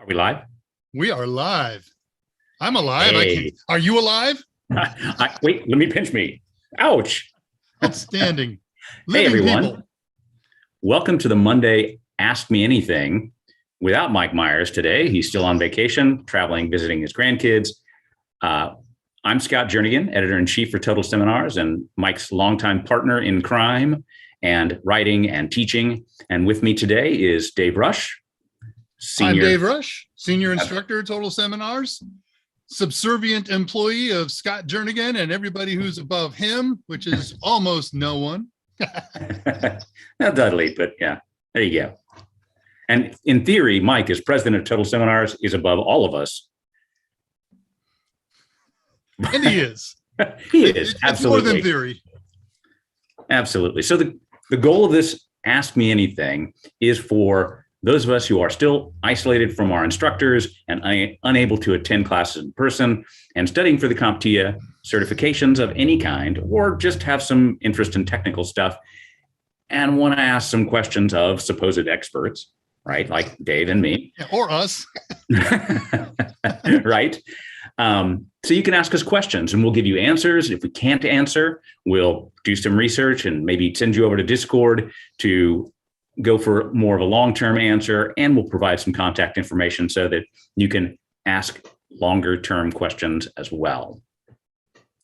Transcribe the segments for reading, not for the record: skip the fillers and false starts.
Are we live? We are live. I'm alive. Hey. Are you alive? Wait, let me pinch me. Ouch. Outstanding. Hey, Living everyone. people. Welcome to the Monday Ask Me Anything without Mike Meyers today. He's still on vacation, traveling, visiting his grandkids. I'm Scott Jernigan, editor-in-chief for Total Seminars, and Mike's longtime partner in crime and writing and teaching. And with me today is Dave Rush. I'm Dave Rush, senior instructor at Total Seminars, subservient employee of Scott Jernigan and everybody who's above him, which is almost no one. Not Dudley, but yeah, there you go. And in theory, Mike, as president of Total Seminars, is above all of us. And he is. He is, absolutely. It's more than theory. Absolutely. So the goal of this Ask Me Anything is for those of us who are still isolated from our instructors and unable to attend classes in person and studying for the CompTIA certifications of any kind, or just have some interest in technical stuff and want to ask some questions of supposed experts, right? Like Dave and me. Or us. Right? So you can ask us questions and we'll give you answers. If we can't answer, we'll do some research and maybe send you over to Discord to go for more of a long-term answer, and we'll provide some contact information so that you can ask longer-term questions as well.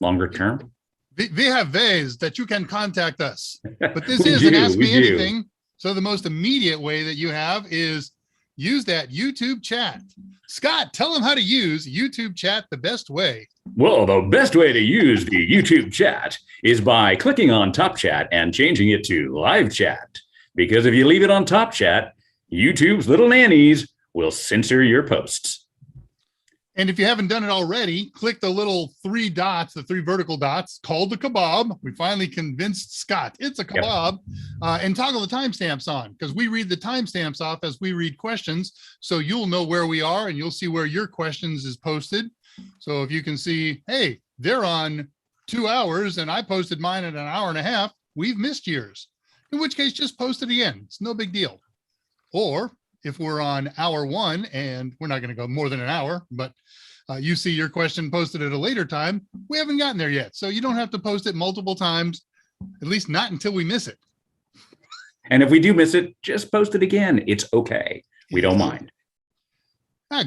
Longer term? We have ways that you can contact us, but this is an Ask Me Anything. So the most immediate way that you have is use that YouTube chat. Scott, tell them how to use YouTube chat the best way. Well, the best way to use the YouTube chat is by clicking on Top Chat and changing it to Live Chat. Because if you leave it on Top Chat, YouTube's little nannies will censor your posts. And if you haven't done it already, click the little three dots, the three vertical dots called the kebab. We finally convinced Scott it's a kebab. Yep. And toggle the timestamps on, because we read the timestamps off as we read questions. So you'll know where we are and you'll see where your questions is posted. So if you can see, hey, they're on 2 hours and I posted mine at 1.5 hours, we've missed yours. In which case, just post it again. It's no big deal. Or if we're on hour 1 and we're not going to go more than an hour, but you see your question posted at a later time, we haven't gotten there yet. So you don't have to post it multiple times, at least not until we miss it. And if we do miss it, just post it again. It's okay. We don't mind.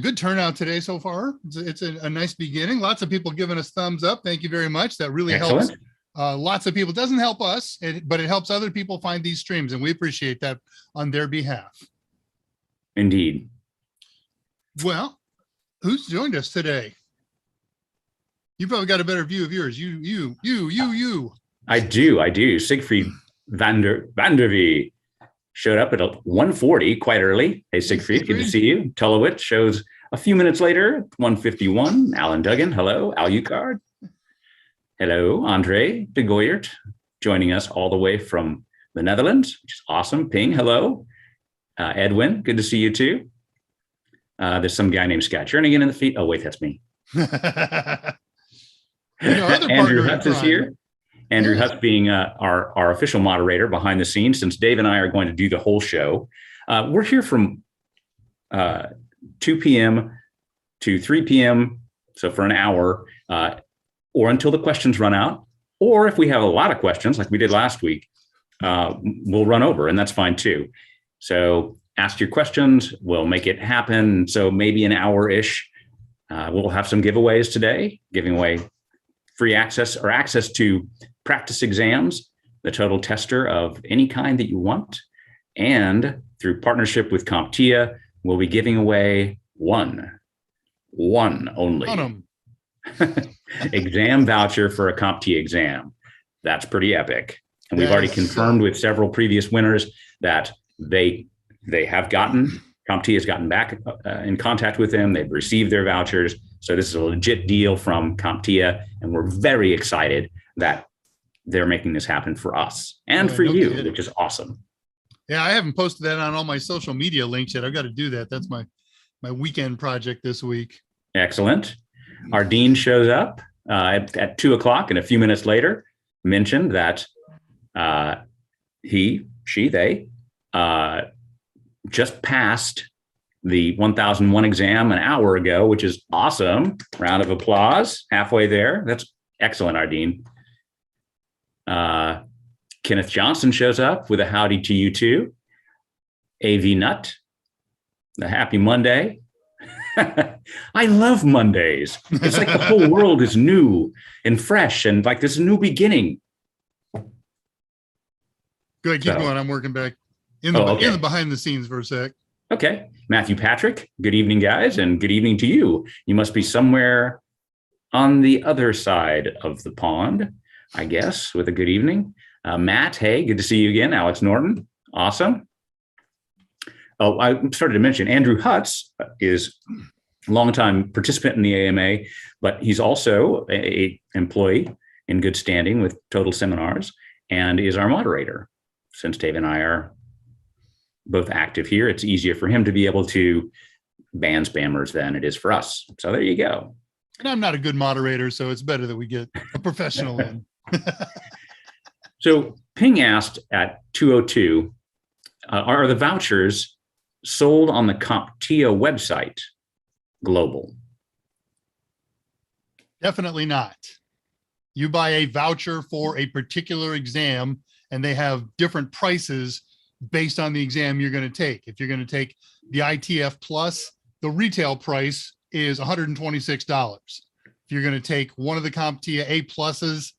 Good turnout today so far. It's a nice beginning. Lots of people giving us thumbs up. Thank you very much. That really helps. Lots of people. It doesn't help us, but it helps other people find these streams, and we appreciate that on their behalf. Indeed. Well, who's joined us today? You probably got a better view of yours. You. I do. Siegfried Vandervee showed up at 1:40, quite early. Hey, Siegfried, good to see you. Tulowitz shows a few minutes later, 1:51. Alan Duggan, hello. Al Ucard. Hello, Andre de Goyert, joining us all the way from the Netherlands, which is awesome. Ping, hello. Edwin, good to see you too. There's some guy named Scott Jernigan in the feed. Oh, wait, that's me. Andrew Hutz is here. Andrew Hutz being our official moderator behind the scenes, since Dave and I are going to do the whole show. We're here from 2 p.m. to 3 p.m., so for an hour, or until the questions run out, or if we have a lot of questions like we did last week, we'll run over, and that's fine too. So ask your questions, we'll make it happen. So maybe an hour-ish. We'll have some giveaways today, giving away free access or access to practice exams, the total tester of any kind that you want. And through partnership with CompTIA, we'll be giving away one only. Exam voucher for a CompTIA exam. That's pretty epic. And we've already confirmed with several previous winners that they have gotten, CompTIA has gotten back in contact with them. They've received their vouchers. So this is a legit deal from CompTIA, and we're very excited that they're making this happen for us and for you, which is awesome. Yeah, I haven't posted that on all my social media links yet. I've got to do that. That's my weekend project this week. Excellent. Our dean shows up at 2 o'clock, and a few minutes later mentioned that they just passed the 1001 exam an hour ago, which is awesome. Round of applause. Halfway there. That's excellent, Ardeen. Kenneth Johnson shows up with a howdy to you too. AV Nut, the happy Monday. I love Mondays. It's like the whole world is new and fresh and like this new beginning. Good, keep going. I'm working back in the behind the scenes for a sec. Okay. Matthew Patrick, good evening, guys, and good evening to you. You must be somewhere on the other side of the pond, I guess, with a good evening. Matt, hey, good to see you again. Alex Norton, awesome. Oh, I started to mention Andrew Hutz is a longtime participant in the AMA, but he's also an employee in good standing with Total Seminars and is our moderator. Since Dave and I are both active here, it's easier for him to be able to ban spammers than it is for us. So there you go. And I'm not a good moderator, so it's better that we get a professional in. So Ping asked at 2:02, are the vouchers sold on the CompTIA website global? Definitely not. You buy a voucher for a particular exam, and they have different prices based on the exam you're going to take. If you're going to take the ITF Plus, the retail price is $126. If you're going to take one of the CompTIA A Pluses,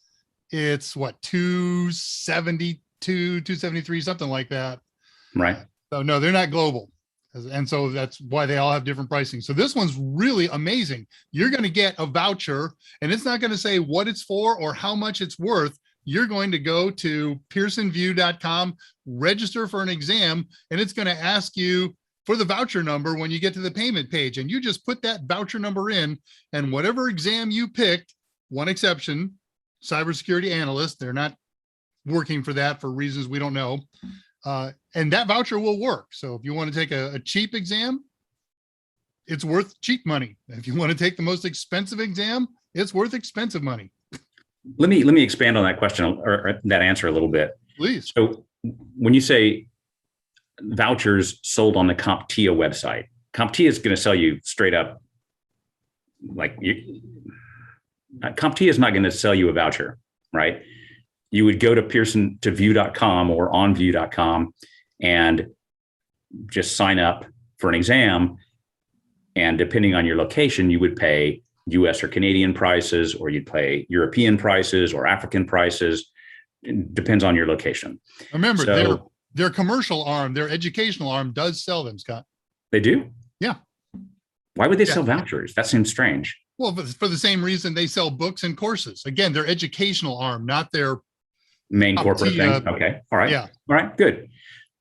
it's what, 272, 273, something like that. Right. So no, they're not global. And so that's why they all have different pricing. So this one's really amazing. You're going to get a voucher, and it's not going to say what it's for or how much it's worth. You're going to go to pearsonview.com, register for an exam, and it's going to ask you for the voucher number when you get to the payment page. And you just put that voucher number in, and whatever exam you picked, one exception, cybersecurity analyst, they're not working for that for reasons we don't know. And that voucher will work. So if you want to take a cheap exam, it's worth cheap money. If you want to take the most expensive exam, it's worth expensive money. Let me expand on that question or that answer a little bit. Please. So when you say vouchers sold on the CompTIA website, CompTIA is going to sell you straight up, like CompTIA is not going to sell you a voucher, right? You would go to pearsontoview.com or onview.com and just sign up for an exam. And depending on your location, you would pay US or Canadian prices, or you'd pay European prices or African prices. It depends on your location. Remember, their commercial arm, their educational arm does sell them, Scott. They do? Yeah. Why would they sell vouchers? That seems strange. Well, for the same reason they sell books and courses. Again, their educational arm, not their main corporate thing. Okay. All right. Yeah. All right. Good.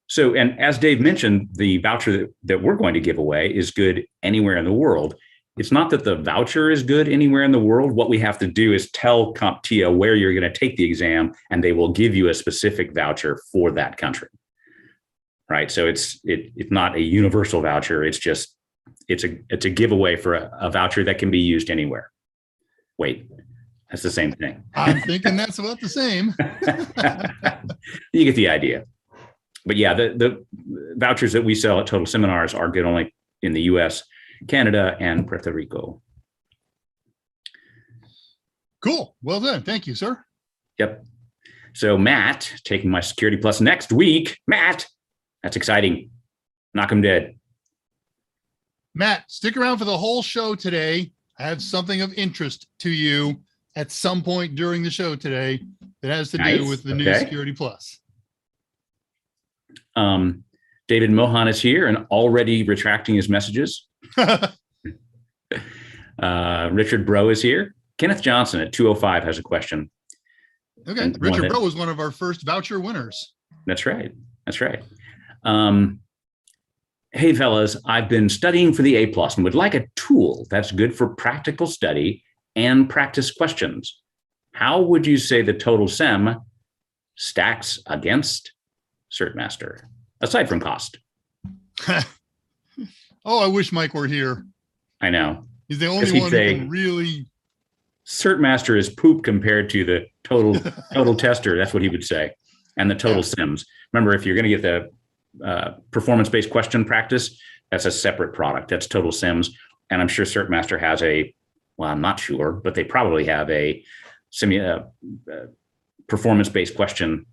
So, and as Dave mentioned, the voucher that we're going to give away is good anywhere in the world. It's not that the voucher is good anywhere in the world. What we have to do is tell CompTIA where you're going to take the exam, and they will give you a specific voucher for that country. Right. So it's not a universal voucher. It's just, it's a giveaway for a voucher that can be used anywhere. Wait. That's the same thing. I'm thinking that's about the same. You get the idea. But yeah, the vouchers that we sell at Total Seminars are good only in the US, Canada, and Puerto Rico. Cool. Well done. Thank you, sir. Yep. So Matt, taking my Security Plus next week. Matt, that's exciting. Knock 'em dead. Matt, stick around for the whole show today. I have something of interest to you at some point during the show today that has to do with the new Security Plus. David Mohan is here and already retracting his messages. Richard Bro is here. Kenneth Johnson at 2:05 has a question. Okay. And Richard Bro was one of our first voucher winners. That's right. That's right. Hey, fellas, I've been studying for the A+ and would like a tool that's good for practical study and practice questions. How would you say the Total Sem stacks against CertMaster, aside from cost? Oh, I wish Mike were here. I know. He's the only one who can really. CertMaster is poop compared to the total tester. That's what he would say. And the Total Sims. Remember, if you're going to get the performance-based question practice, That's a separate product. That's Total Sims. And I'm sure CertMaster has I'm not sure, but they probably have a performance-based question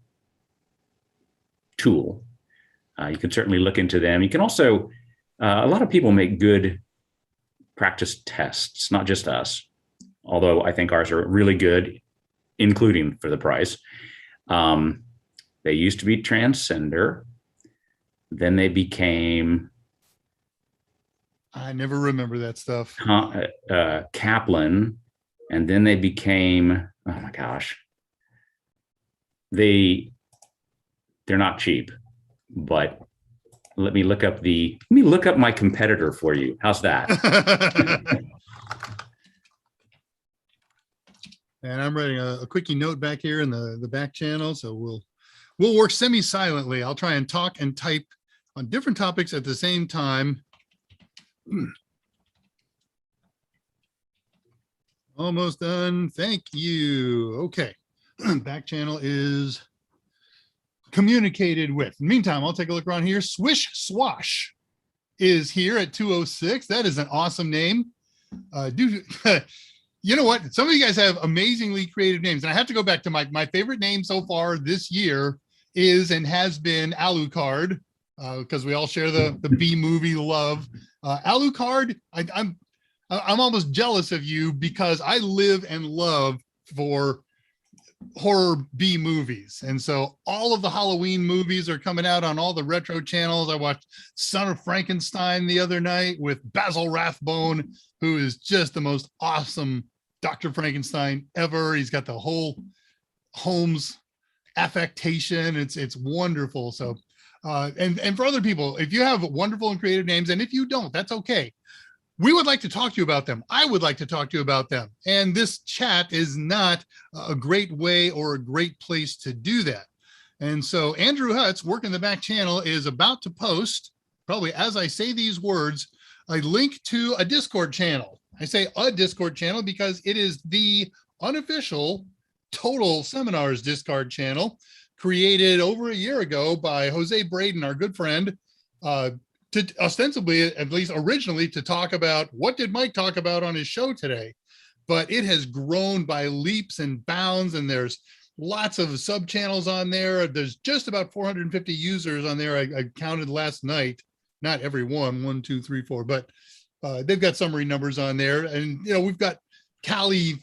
tool. You can certainly look into them. You can also, a lot of people make good practice tests, not just us, although I think ours are really good, including for the price. They used to be Transcender. Then they became... I never remember that stuff. Kaplan. And then they became, oh my gosh. They're not cheap, but let me look up my competitor for you. How's that? And I'm writing a quickie note back here in the back channel. So we'll work semi-silently. I'll try and talk and type on different topics at the same time. Almost done. Thank you. Okay. Back channel is communicated with. In the meantime, I'll take a look around here. Swish Swash is here at 206. That is an awesome name. You know what? Some of you guys have amazingly creative names. And I have to go back to my favorite name so far this year is and has been Alucard, because we all share the B movie love. Alucard, I'm almost jealous of you because I live and love for horror B movies. And so all of the Halloween movies are coming out on all the retro channels. I watched Son of Frankenstein the other night with Basil Rathbone, who is just the most awesome Dr. Frankenstein ever. He's got the whole Holmes affectation. It's wonderful. So, and for other people, if you have wonderful and creative names, and if you don't, that's okay. We would like to talk to you about them. I would like to talk to you about them. And this chat is not a great way or a great place to do that. And so Andrew Hutz, working the back channel, is about to post, probably as I say these words, a link to a Discord channel. I say a Discord channel because it is the unofficial Total Seminars Discord channel created over a year ago by Jose Braden, our good friend, to ostensibly, at least originally, to talk about what did Mike talk about on his show today. But it has grown by leaps and bounds, and there's lots of sub channels on there. There's just about 450 users on there. I counted last night, not every one, 2, 3, 4, but they've got summary numbers on there. And, you know, we've got Kali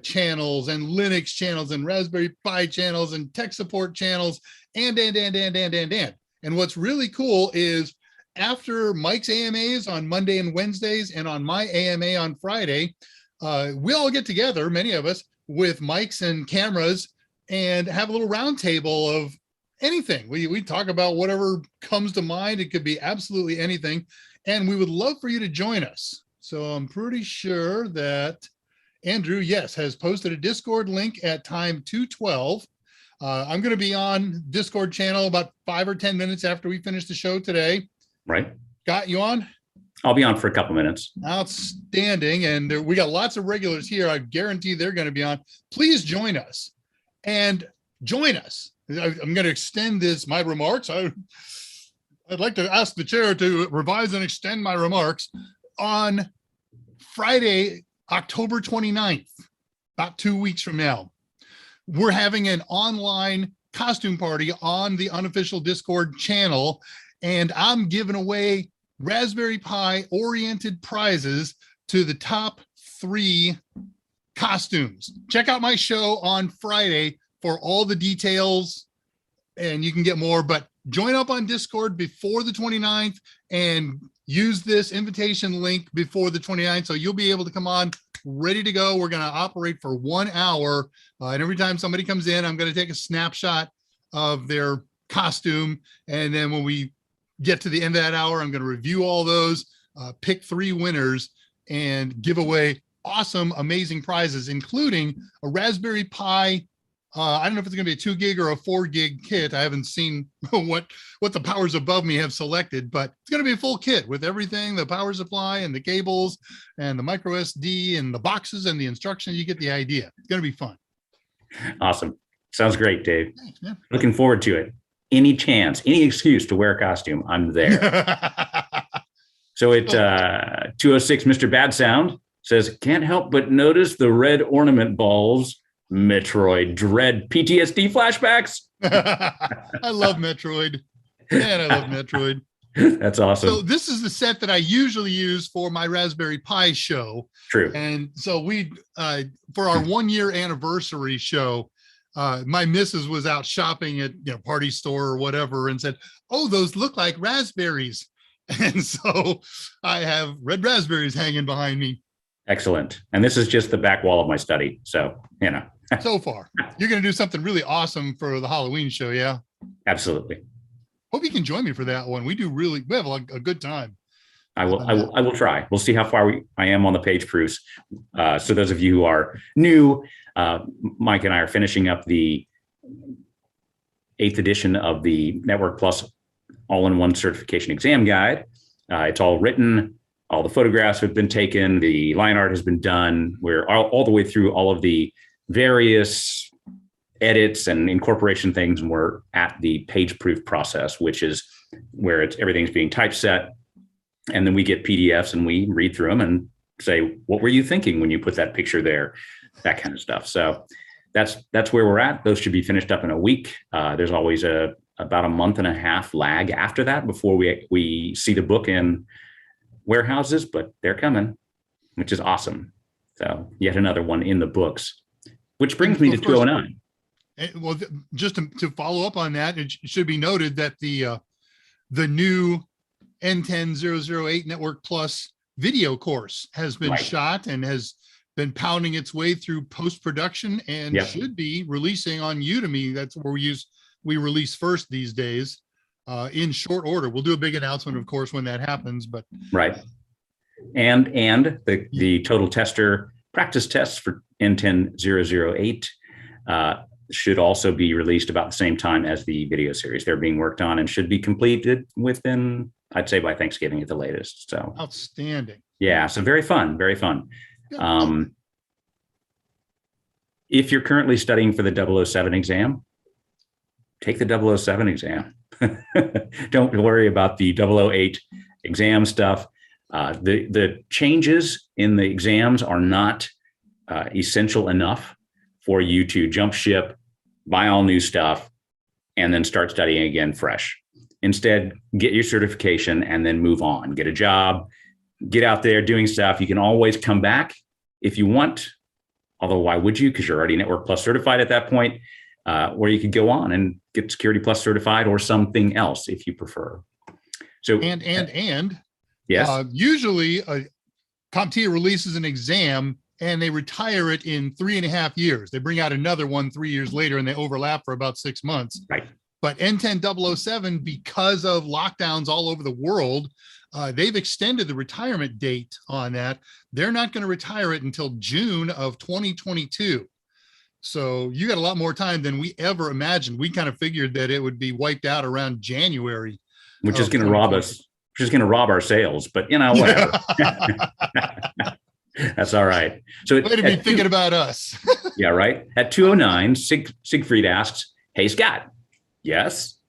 channels and Linux channels and Raspberry Pi channels and tech support channels and. And what's really cool is after Mike's AMAs on Monday and Wednesdays and on my AMA on Friday, we all get together, many of us, with mics and cameras and have a little round table of anything. We talk about whatever comes to mind. It could be absolutely anything. And we would love for you to join us. So I'm pretty sure that Andrew, yes, has posted a Discord link at time 2:12. I'm going to be on Discord channel about 5 or 10 minutes after we finish the show today. Right. Got you on? I'll be on for a couple minutes. Outstanding. And we got lots of regulars here. I guarantee they're going to be on. Please join us and join us. I'm going to extend my remarks. I'd like to ask the chair to revise and extend my remarks on Friday, October 29th, about 2 weeks from now. We're having an online costume party on the unofficial Discord channel. And I'm giving away Raspberry Pi oriented prizes to the top 3 costumes. Check out my show on Friday for all the details, and you can get more, but join up on Discord before the 29th and use this invitation link before the 29th. So you'll be able to come on ready to go. We're going to operate for 1 hour. And every time somebody comes in, I'm going to take a snapshot of their costume. And then when we get to the end of that hour, I'm going to review all those, pick 3 winners, and give away awesome, amazing prizes, including a Raspberry Pi. I don't know if it's going to be a 2 gig or a 4 gig kit. I haven't seen what the powers above me have selected, but it's going to be a full kit with everything, the power supply and the cables and the micro SD and the boxes and the instructions. You get the idea. It's going to be fun. Awesome. Sounds great, Dave. Thanks, man. Looking forward to it. Any chance, any excuse to wear a costume, I'm there. So it 206, Mr. Bad Sound says, can't help but notice the red ornament balls. Metroid Dread PTSD flashbacks. I love Metroid. Man, I love Metroid. That's awesome. So this is the set that I usually use for my Raspberry Pi show. True. And so we, for our 1-year anniversary show, my missus was out shopping at party store or whatever and said, "Oh, those look like raspberries." And so I have red raspberries hanging behind me. Excellent. And this is just the back wall of my study. So, So far, you're going to do something really awesome for the Halloween show. Yeah. Absolutely. Hope you can join me for that one. We have a good time. I will try. We'll see how far I am on the page proofs. So those of you who are new, Mike and I are finishing up the 8th edition of the Network Plus all-in-one certification exam guide. It's all written. All the photographs have been taken. The line art has been done. We're all the way through all of the various edits and incorporation things. And we're at the page proof process, which is where everything's being typeset. And then we get PDFs and we read through them and say, what were you thinking when you put that picture there? That kind of stuff. So that's where we're at. Those should be finished up in a week. There's always about a month and a half lag after that before we see the book in warehouses, but they're coming, which is awesome. So yet another one in the books, which brings me to 209. Well, just to follow up on that, it should be noted that the new N10008 Network Plus video course has been shot and has been pounding its way through post-production and should be releasing on Udemy. That's where we release first these days. In short order. We'll do a big announcement, of course, when that happens. But right, and the total tester practice tests for N10008 should also be released about the same time as the video series. They're being worked on and should be completed within, I'd say, by Thanksgiving at the latest. So outstanding. Yeah, so very fun, very fun. If you're currently studying for the 007 exam, take the 007 exam. Don't worry about the 008 exam stuff. The changes in the exams are not essential enough for you to jump ship, buy all new stuff, and then start studying again fresh. Instead, get your certification and then move on. Get a job, get out there doing stuff. You can always come back if you want. Although why would you? Because you're already Network Plus certified at that point. Or you could go on and get Security Plus certified or something else if you prefer. So yes, usually CompTIA releases an exam and they retire it in 3.5 years. They bring out another one 3 years later and they overlap for about 6 months. Right. But N10007, because of lockdowns all over the world, they've extended the retirement date on that. They're not going to retire it until June of 2022. So you got a lot more time than we ever imagined. We kind of figured that it would be wiped out around January. Which is going to rob us, which is going to rob our sales, but whatever. That's all right. So way to be thinking about us. Yeah, right. At 209, Siegfried asks, "Hey, Scott." Yes.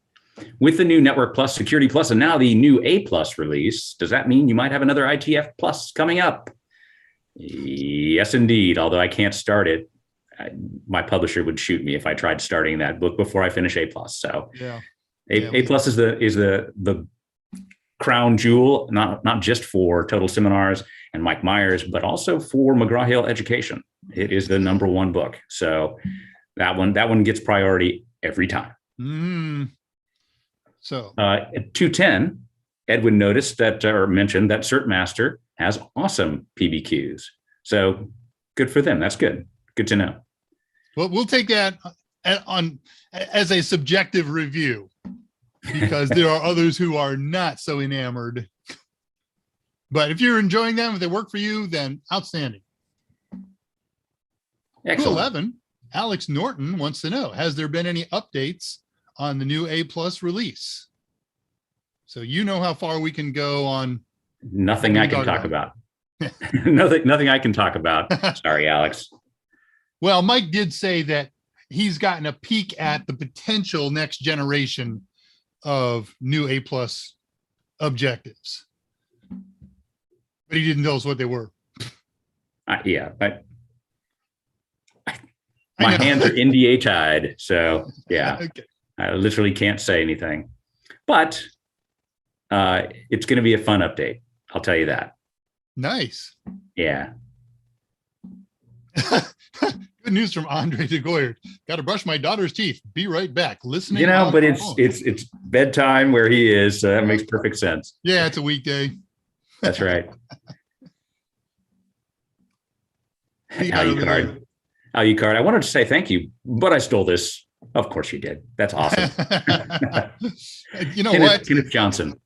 With the new Network Plus, Security Plus, and now the new A Plus release, does that mean you might have another ITF Plus coming up? Yes, indeed. Although I can't start it. My publisher would shoot me if I tried starting that book before I finish A Plus. So A Plus is the crown jewel, not just for Total Seminars and Mike Meyers, but also for McGraw-Hill Education. It is the #1 book. So that one gets priority every time. So at 210, Edwin noticed or mentioned that CertMaster has awesome PBQs. So good for them. That's good. Good to know. Well, we'll take that as a subjective review because there are others who are not so enamored. But if you're enjoying them, if they work for you, then outstanding. Excellent. 211, Alex Norton wants to know, has there been any updates on the new A Plus release? So you know how far we can go on. Nothing I can talk about. Nothing I can talk about. Sorry, Alex. Well, Mike did say that he's gotten a peek at the potential next generation of new A Plus objectives. But he didn't tell us what they were. Yeah, but my hands are NDA tied. So yeah, Okay. I literally can't say anything. But it's going to be a fun update. I'll tell you that. Nice. Yeah. Good news from Andre DeGoyer. Got to brush my daughter's teeth. Be right back. Listening. You know, but it's bedtime where he is. So that makes perfect sense. Yeah, it's a weekday. That's right. Alucard. I wanted to say thank you, but I stole this. Of course you did. That's awesome. You know what? Kenneth Johnson.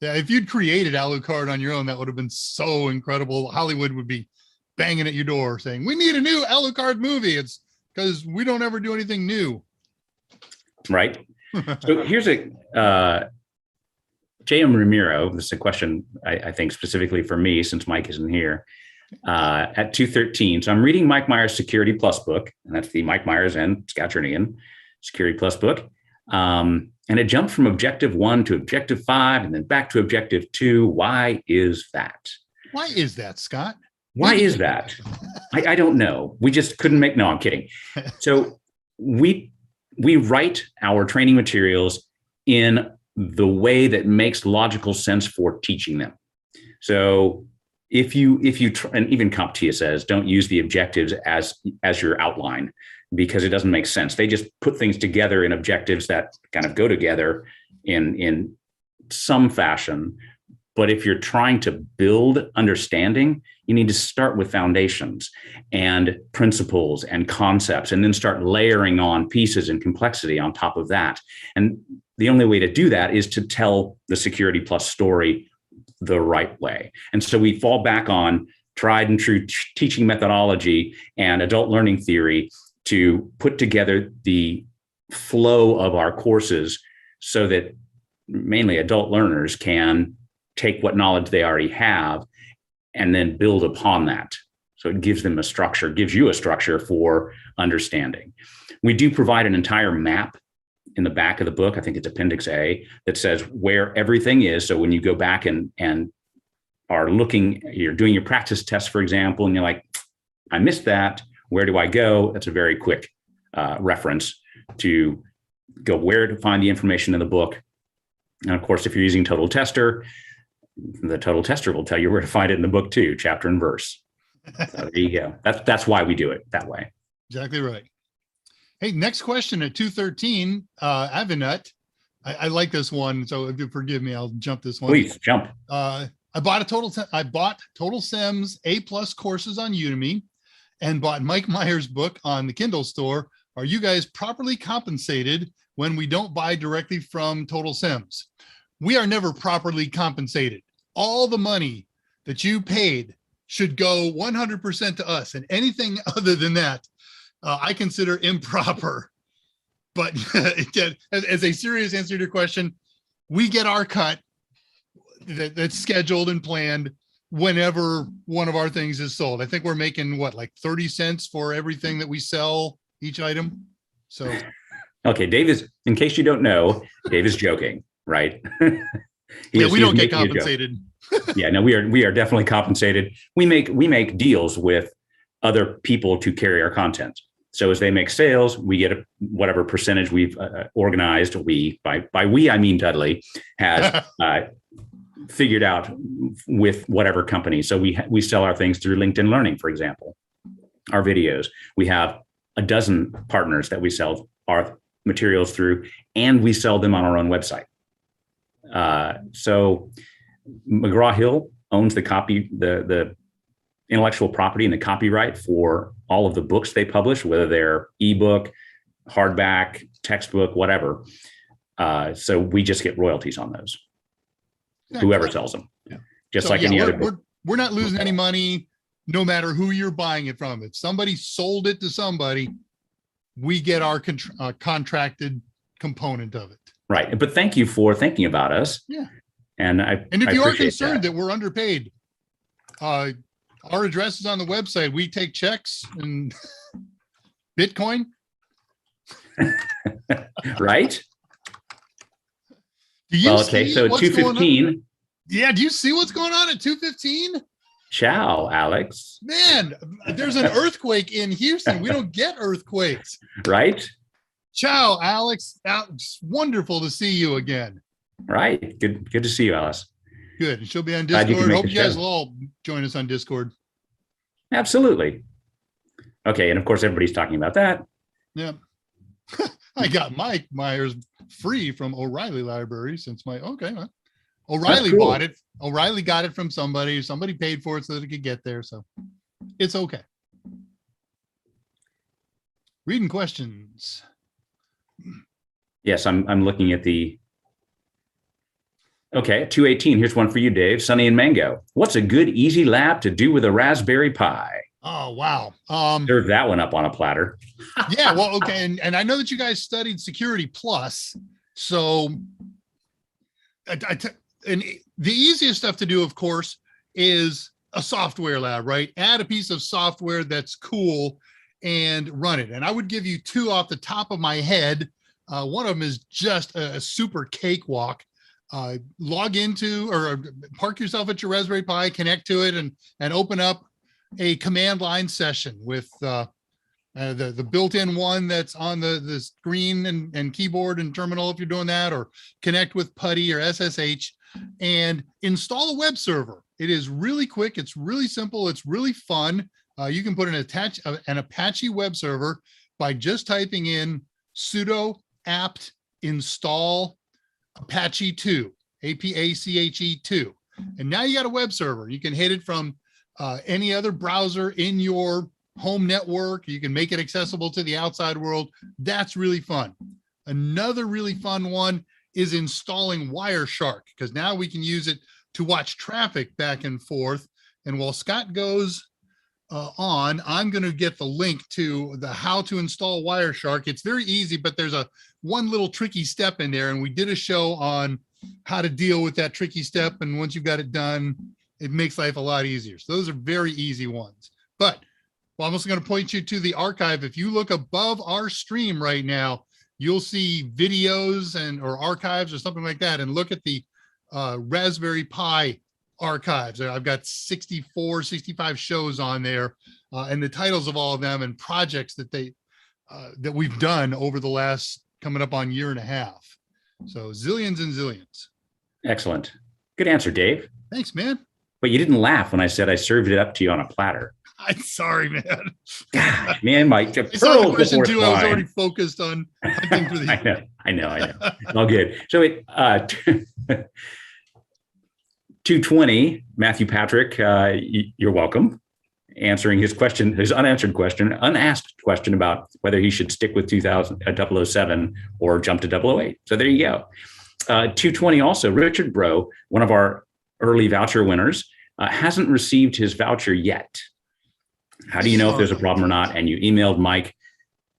Yeah, if you'd created Alucard on your own, that would have been so incredible. Hollywood would be banging at your door saying, we need a new Alucard movie. It's because we don't ever do anything new. Right. So here's a J.M. Ramiro. This is a question, I think, specifically for me, since Mike isn't here, at 213. So I'm reading Mike Meyers' Security Plus book, and that's the Mike Meyers and Scott Jernigan Security Plus book. And it jumped from objective 1 to objective 5 and then back to objective 2. Why is that? Why is that, Scott? Why is that? I don't know. We just couldn't make, no, I'm kidding. So we write our training materials in the way that makes logical sense for teaching them. So if you and even CompTIA says, don't use the objectives as your outline, because it doesn't make sense. They just put things together in objectives that kind of go together in some fashion. But if you're trying to build understanding, you need to start with foundations and principles and concepts, and then start layering on pieces and complexity on top of that. And the only way to do that is to tell the Security Plus story the right way. And so we fall back on tried and true teaching methodology and adult learning theory to put together the flow of our courses so that mainly adult learners can take what knowledge they already have and then build upon that. So it gives them a structure, gives you a structure for understanding. We do provide an entire map in the back of the book. I think it's Appendix A, that says where everything is. So when you go back and are looking, you're doing your practice test, for example, and you're like, I missed that. Where do I go? That's a very quick reference to go where to find the information in the book. And of course, if you're using Total Tester, the Total Tester will tell you where to find it in the book too, chapter and verse. So there you go. That's why we do it that way. Exactly right. Hey, next question at 213, Avinut. I like this one, so if you forgive me, I'll jump this one. Please jump. I bought Total Sims A+ courses on Udemy and bought Mike Meyers' book on the Kindle store. Are you guys properly compensated when we don't buy directly from Total Sims? We are never properly compensated. All the money that you paid should go 100% to us, and anything other than that, I consider improper. But as a serious answer to your question, we get our cut that's scheduled and planned whenever one of our things is sold. I think we're making what, like 30 cents for everything that we sell each item. So, okay, Dave is, in case you don't know, Dave is joking, right? Yeah, we don't get compensated. Yeah, no, we are definitely compensated. We make deals with other people to carry our content. So as they make sales, we get whatever percentage we've organized. By we, I mean Dudley has figured out with whatever company. So we sell our things through LinkedIn Learning, for example, our videos. We have a dozen partners that we sell our materials through, and we sell them on our own website. So McGraw-Hill owns the intellectual property and the copyright for all of the books they publish, whether they're ebook, hardback, textbook, whatever. So we just get royalties on those. Whoever sells them, just like any other book. We're not losing any money, no matter who you're buying it from. If somebody sold it to somebody, we get our contracted component of it. Right. But thank you for thinking about us. Yeah. And if you are concerned that we're underpaid, our address is on the website. We take checks and Bitcoin. Right. Do you okay. So 215. Yeah, do you see what's going on at 2:15? Ciao, Alex. Man, there's an earthquake in Houston. We don't get earthquakes. Right? Ciao, Alex. It's wonderful to see you again. Right. Good to see you, Alice. Good. And she'll be on Glad you Discord. can make Hope the you guys show. will all join us on Discord. Absolutely. Okay. And of course, everybody's talking about that. Yeah. I got Mike Meyers free from O'Reilly Library since O'Reilly cool. bought it. O'Reilly got it from somebody. Somebody paid for it so that it could get there. So it's okay. Reading questions. Yes, I'm looking at the. Okay, 218. Here's one for you, Dave. Sunny and Mango. What's a good, easy lab to do with a Raspberry Pi? Oh, wow. Serve that one up on a platter. Yeah, well, okay. And I know that you guys studied Security Plus. So and the easiest stuff to do, of course, is a software lab, right? Add a piece of software that's cool and run it. And I would give you two off the top of my head. One of them is just a super cakewalk. Log into or park yourself at your Raspberry Pi, connect to it, and open up a command line session with the built-in one that's on the screen and keyboard and terminal if you're doing that, or connect with PuTTY or SSH and install a web server. It is really quick. It's really simple. It's really fun. You can put an Apache web server by just typing in sudo apt install Apache 2, APACHE 2. And now you got a web server. You can hit it from any other browser in your home network. You can make it accessible to the outside world. That's really fun. Another really fun one is installing Wireshark, because now we can use it to watch traffic back and forth. And while Scott goes on, I'm going to get the link to the how to install Wireshark. It's very easy, but there's one little tricky step in there. And we did a show on how to deal with that tricky step. And once you've got it done, it makes life a lot easier. So those are very easy ones. But well, I'm also going to point you to the archive. If you look above our stream right now, you'll see videos or archives or something like that, and look at the Raspberry Pi archives. I've got 64, 65 shows on there, and the titles of all of them and projects that we've done over the last coming up on year and a half. So zillions and zillions. Excellent. Good answer, Dave. Thanks, man. But you didn't laugh when I said I served it up to you on a platter. I'm sorry, man. Gosh, man, my I saw the question too. I was already focused on hunting for the. I know. All good. So 220, Matthew Patrick, you're welcome. Answering his unanswered question, unasked question about whether he should stick with 007 or jump to 008. So there you go. 220 also, Richard Bro, one of our early voucher winners, hasn't received his voucher yet. How do you know if there's a problem or not? And you emailed Mike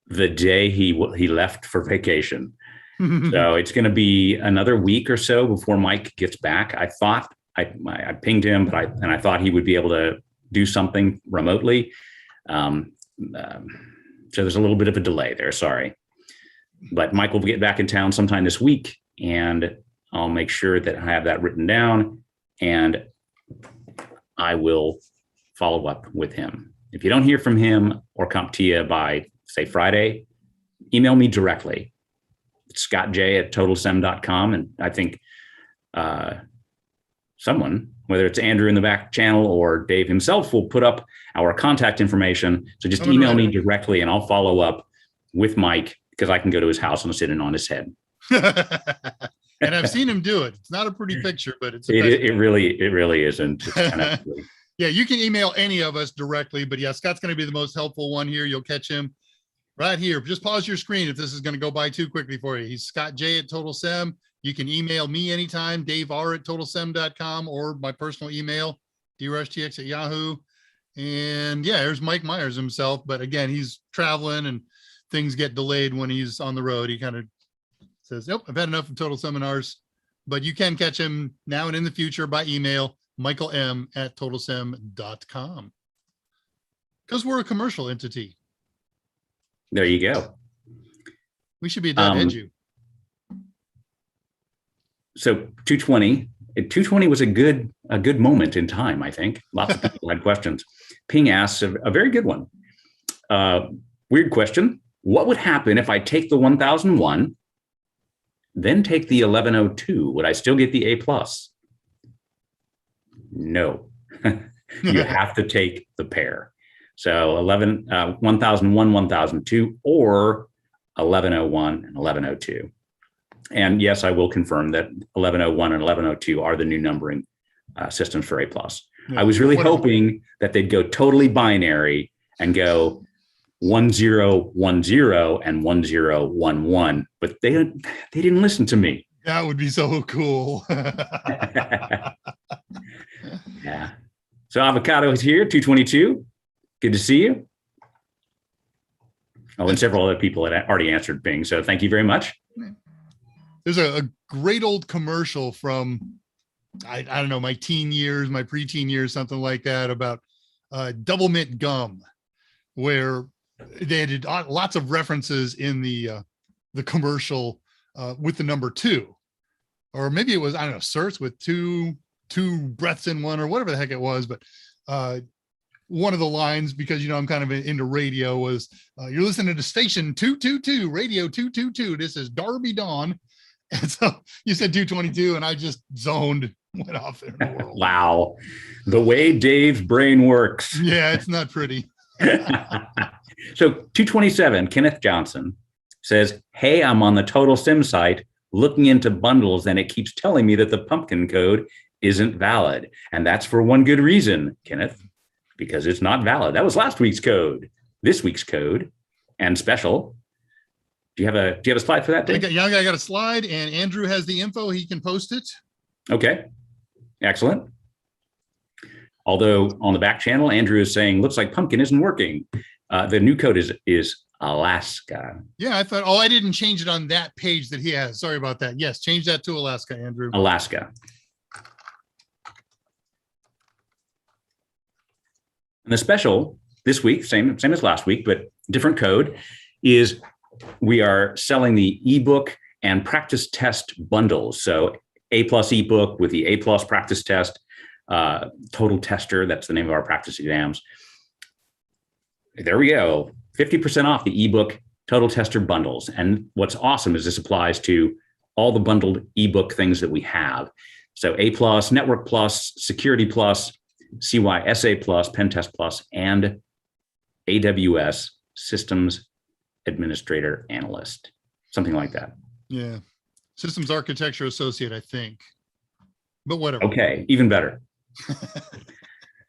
the day he left for vacation. So it's going to be another week or so before Mike gets back. I thought I pinged him, but I thought he would be able to do something remotely. So there's a little bit of a delay there. Sorry, but Mike will get back in town sometime this week, and I'll make sure that I have that written down, and I will follow up with him. If you don't hear from him or CompTIA by, say, Friday, email me directly. It's scottj@totalsem.com. And I think someone, whether it's Andrew in the back channel or Dave himself, will put up our contact information. So just email me directly and I'll follow up with Mike, because I can go to his house and sit in on his head. And I've seen him do it. It's not a pretty picture, but it really isn't. It's kind of yeah, you can email any of us directly, but yeah, Scott's going to be the most helpful one here. You'll catch him right here. Just pause your screen if this is going to go by too quickly for you. He's Scott J at TotalSem. You can email me anytime, Dave R at totalsem.com, or my personal email, drushtx at Yahoo. And yeah, there's Mike Meyers himself. But again, he's traveling and things get delayed when he's on the road. He kind of says, nope, I've had enough of Total Seminars. But you can catch him now and in the future by email, Michael M at totalsem.com. Because we're a commercial entity. There you go. We should be a dot edu. So 220, 220 was a good moment in time, I think. Lots of people had questions. Ping asks a very good one. Weird question. What would happen if I take the 1001, then take the 1102? Would I still get the A+? No. You have to take the pair. So 1001, 1002, or 1101 and 1102. And yes, I will confirm that 1101 and 1102 are the new numbering systems for A+. I was really hoping that they'd go totally binary and go 1010 and 1011, but they didn't listen to me. That would be so cool. Yeah. So Avocado is here, 222. Good to see you. Oh, and several other people had already answered Bing, so thank you very much. There's a great old commercial from, I don't know, my teen years, my preteen years, something like that, about double mint gum, where they did lots of references in the commercial with the number 2, or maybe it was, I don't know, certs with two breaths in one, or whatever the heck it was. But one of the lines, because, you know, I'm kind of into radio, was you're listening to station 222, radio 222. This is Darby Dawn. And so you said 222, and I just zoned, went off there in the world. Wow. The way Dave's brain works. Yeah, it's not pretty. So 227, Kenneth Johnson says, hey, I'm on the Total Sim site looking into bundles, and it keeps telling me that the pumpkin code isn't valid. And that's for one good reason, Kenneth, because it's not valid. That was last week's code, this week's code, and special. Do you have a slide for that, Dave? I got a slide, and Andrew has the info. He can post it. Okay, excellent. Although on the back channel, Andrew is saying, looks like pumpkin isn't working. The new code is Alaska. Yeah, I thought, I didn't change it on that page that he has. Sorry about that. Yes, change that to Alaska, Andrew. Alaska. And the special this week, same as last week, but different code, is we are selling the ebook and practice test bundles. So A+ ebook with the A+ practice test, Total Tester, that's the name of our practice exams. There we go. 50% off the ebook Total Tester bundles. And what's awesome is this applies to all the bundled ebook things that we have. So A+, Network Plus, Security Plus, CYSA Plus, Pen Test Plus, and AWS Systems Administrator Analyst, something like that. Yeah. Systems Architecture Associate, I think. But whatever. Okay, even better.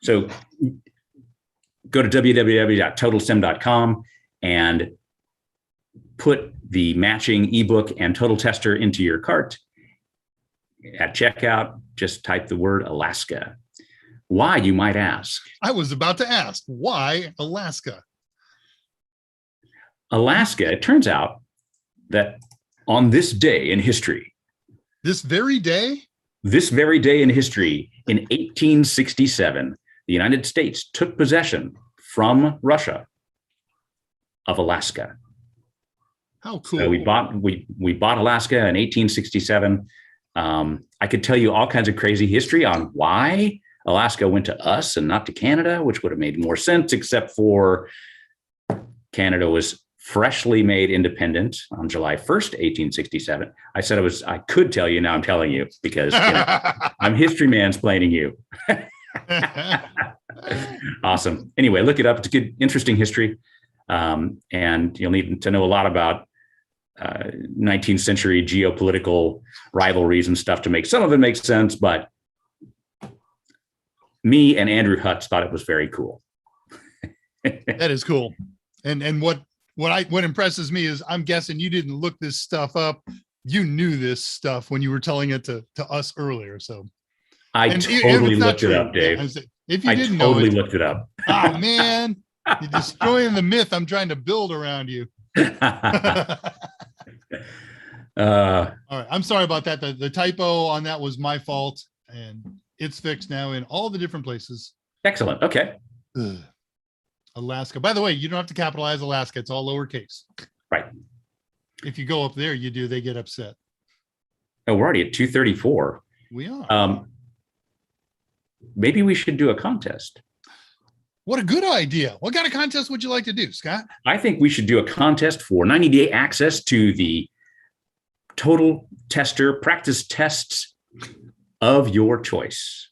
So go to www.totalsim.com and put the matching ebook and Total Tester into your cart. At checkout, just type the word Alaska. Why, you might ask? I was about to ask, why Alaska? Alaska, it turns out that on this day in history, this very day in history, in 1867, the United States took possession from Russia of Alaska. How cool. So we bought Alaska in 1867. I could tell you all kinds of crazy history on why Alaska went to us and not to Canada, which would have made more sense, except for Canada was freshly made independent on July 1st, 1867. I said I could tell you, now I'm telling you, because I'm history mansplaining you. Awesome. Anyway, look it up. It's a good, interesting history. And you'll need to know a lot about 19th century geopolitical rivalries and stuff to make some of it make sense. But me and Andrew Hutz thought it was very cool. That is cool. And what impresses me is, I'm guessing you didn't look this stuff up. You knew this stuff when you were telling it to us earlier. So I totally looked it up, Dave. If you didn't know, I totally know it, looked it up. Oh man, you're destroying the myth I'm trying to build around you. All right, I'm sorry about that. The typo on that was my fault, and it's fixed now in all the different places. Excellent. Okay. Ugh. Alaska. By the way, you don't have to capitalize Alaska. It's all lowercase. Right. If you go up there, they get upset. Oh, we're already at 234. We are. Maybe we should do a contest. What a good idea. What kind of contest would you like to do, Scott? I think we should do a contest for 90-day access to the Total Tester practice tests of your choice.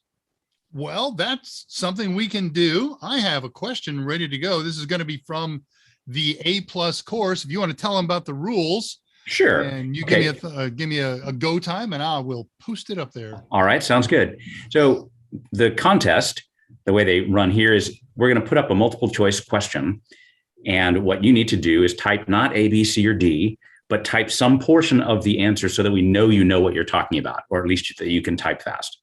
Well, that's something we can do. I have a question ready to go. This is going to be from the A+ course. If you want to tell them about the rules. Sure. And you give me a go time, and I will post it up there. All right. Sounds good. So the contest, the way they run here is we're going to put up a multiple choice question. And what you need to do is type not A, B, C, or D, but type some portion of the answer so that we know you know what you're talking about, or at least that you can type fast.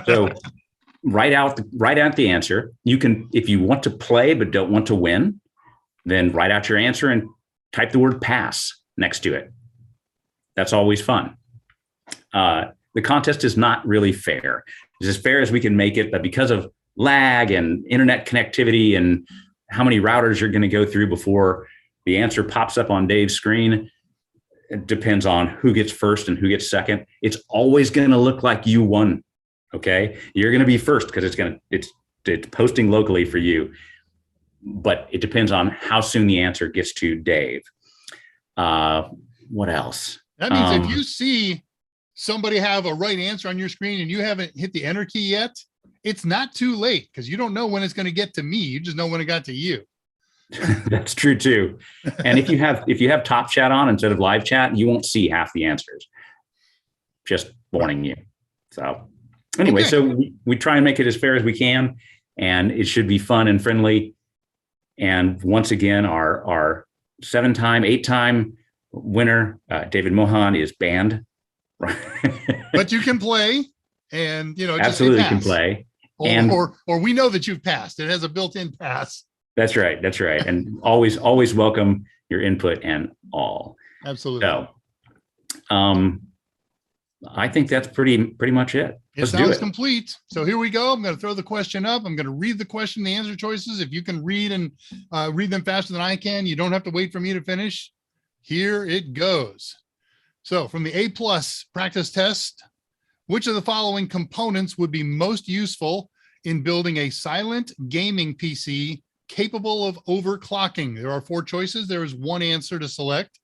So write out the answer. You can, if you want to play but don't want to win, then write out your answer and type the word pass next to it. That's always fun. The contest is not really fair. It's as fair as we can make it, but because of lag and internet connectivity and how many routers you're going to go through before the answer pops up on Dave's screen, it depends on who gets first and who gets second. It's always going to look like you won. Okay, you're going to be first because it's posting locally for you, but it depends on how soon the answer gets to Dave. What else? That means if you see somebody have a right answer on your screen and you haven't hit the enter key yet, it's not too late because you don't know when it's going to get to me. You just know when it got to you. That's true too. And if you have Top Chat on instead of live chat, you won't see half the answers. Just warning you. So anyway, so we try and make it as fair as we can, and it should be fun and friendly. And once again, our 7-time, 8-time winner, David Mohan, is banned. But you can play, and absolutely can play. Or we know that you've passed. It has a built-in pass. That's right. And always welcome your input and all. Absolutely. So, I think that's pretty much it. It sounds complete. So here we go. I'm going to throw the question up. I'm going to read the question, the answer choices. If you can read and read them faster than I can, you don't have to wait for me to finish. Here it goes. So from the A+ practice test, which of the following components would be most useful in building a silent gaming PC capable of overclocking? There are 4 choices. There is one answer to select: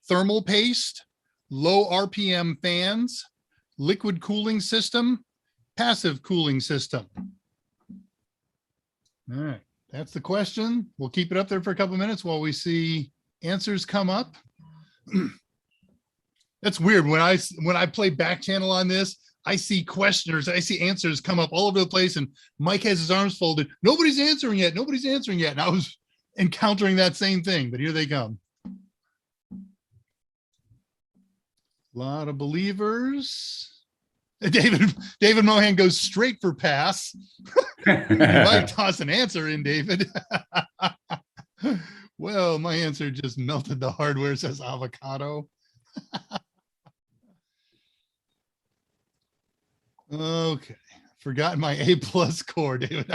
thermal paste, low RPM fans, liquid cooling system, passive cooling system. All right, that's the question. We'll keep it up there for a couple of minutes while we see answers come up. That's weird. When I play back channel on this, I see questioners, I see answers come up all over the place, and Mike has his arms folded. Nobody's answering yet. Nobody's answering yet. And I was encountering that same thing, but here they come. A lot of believers. David Mohan goes straight for pass. You might toss an answer in, David. Well, my answer just melted the hardware. It says avocado. Okay, forgot my A+ score, David.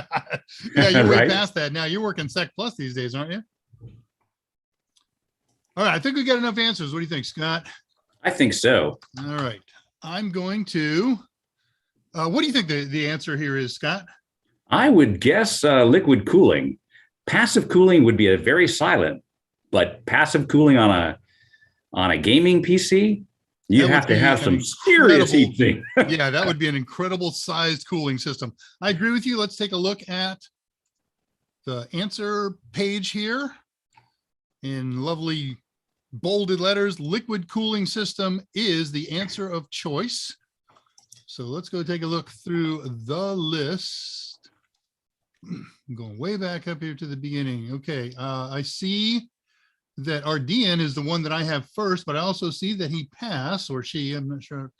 Yeah, you're way past that now. You're working Sec Plus these days, aren't you? All right, I think we got enough answers. What do you think, Scott? I think so. All right, I'm going to. What do you think the answer here is, Scott? I would guess liquid cooling. Passive cooling would be a very silent, but passive cooling on a gaming PC, you have to have some serious heat sink. Yeah, that would be an incredible sized cooling system. I agree with you. Let's take a look at the answer page here in lovely bolded letters. Liquid cooling system is the answer of choice. So let's go take a look through the list. I'm going way back up here to the beginning. Okay, I see that Ardian is the one that I have first, but I also see that he passed, or she, I'm not sure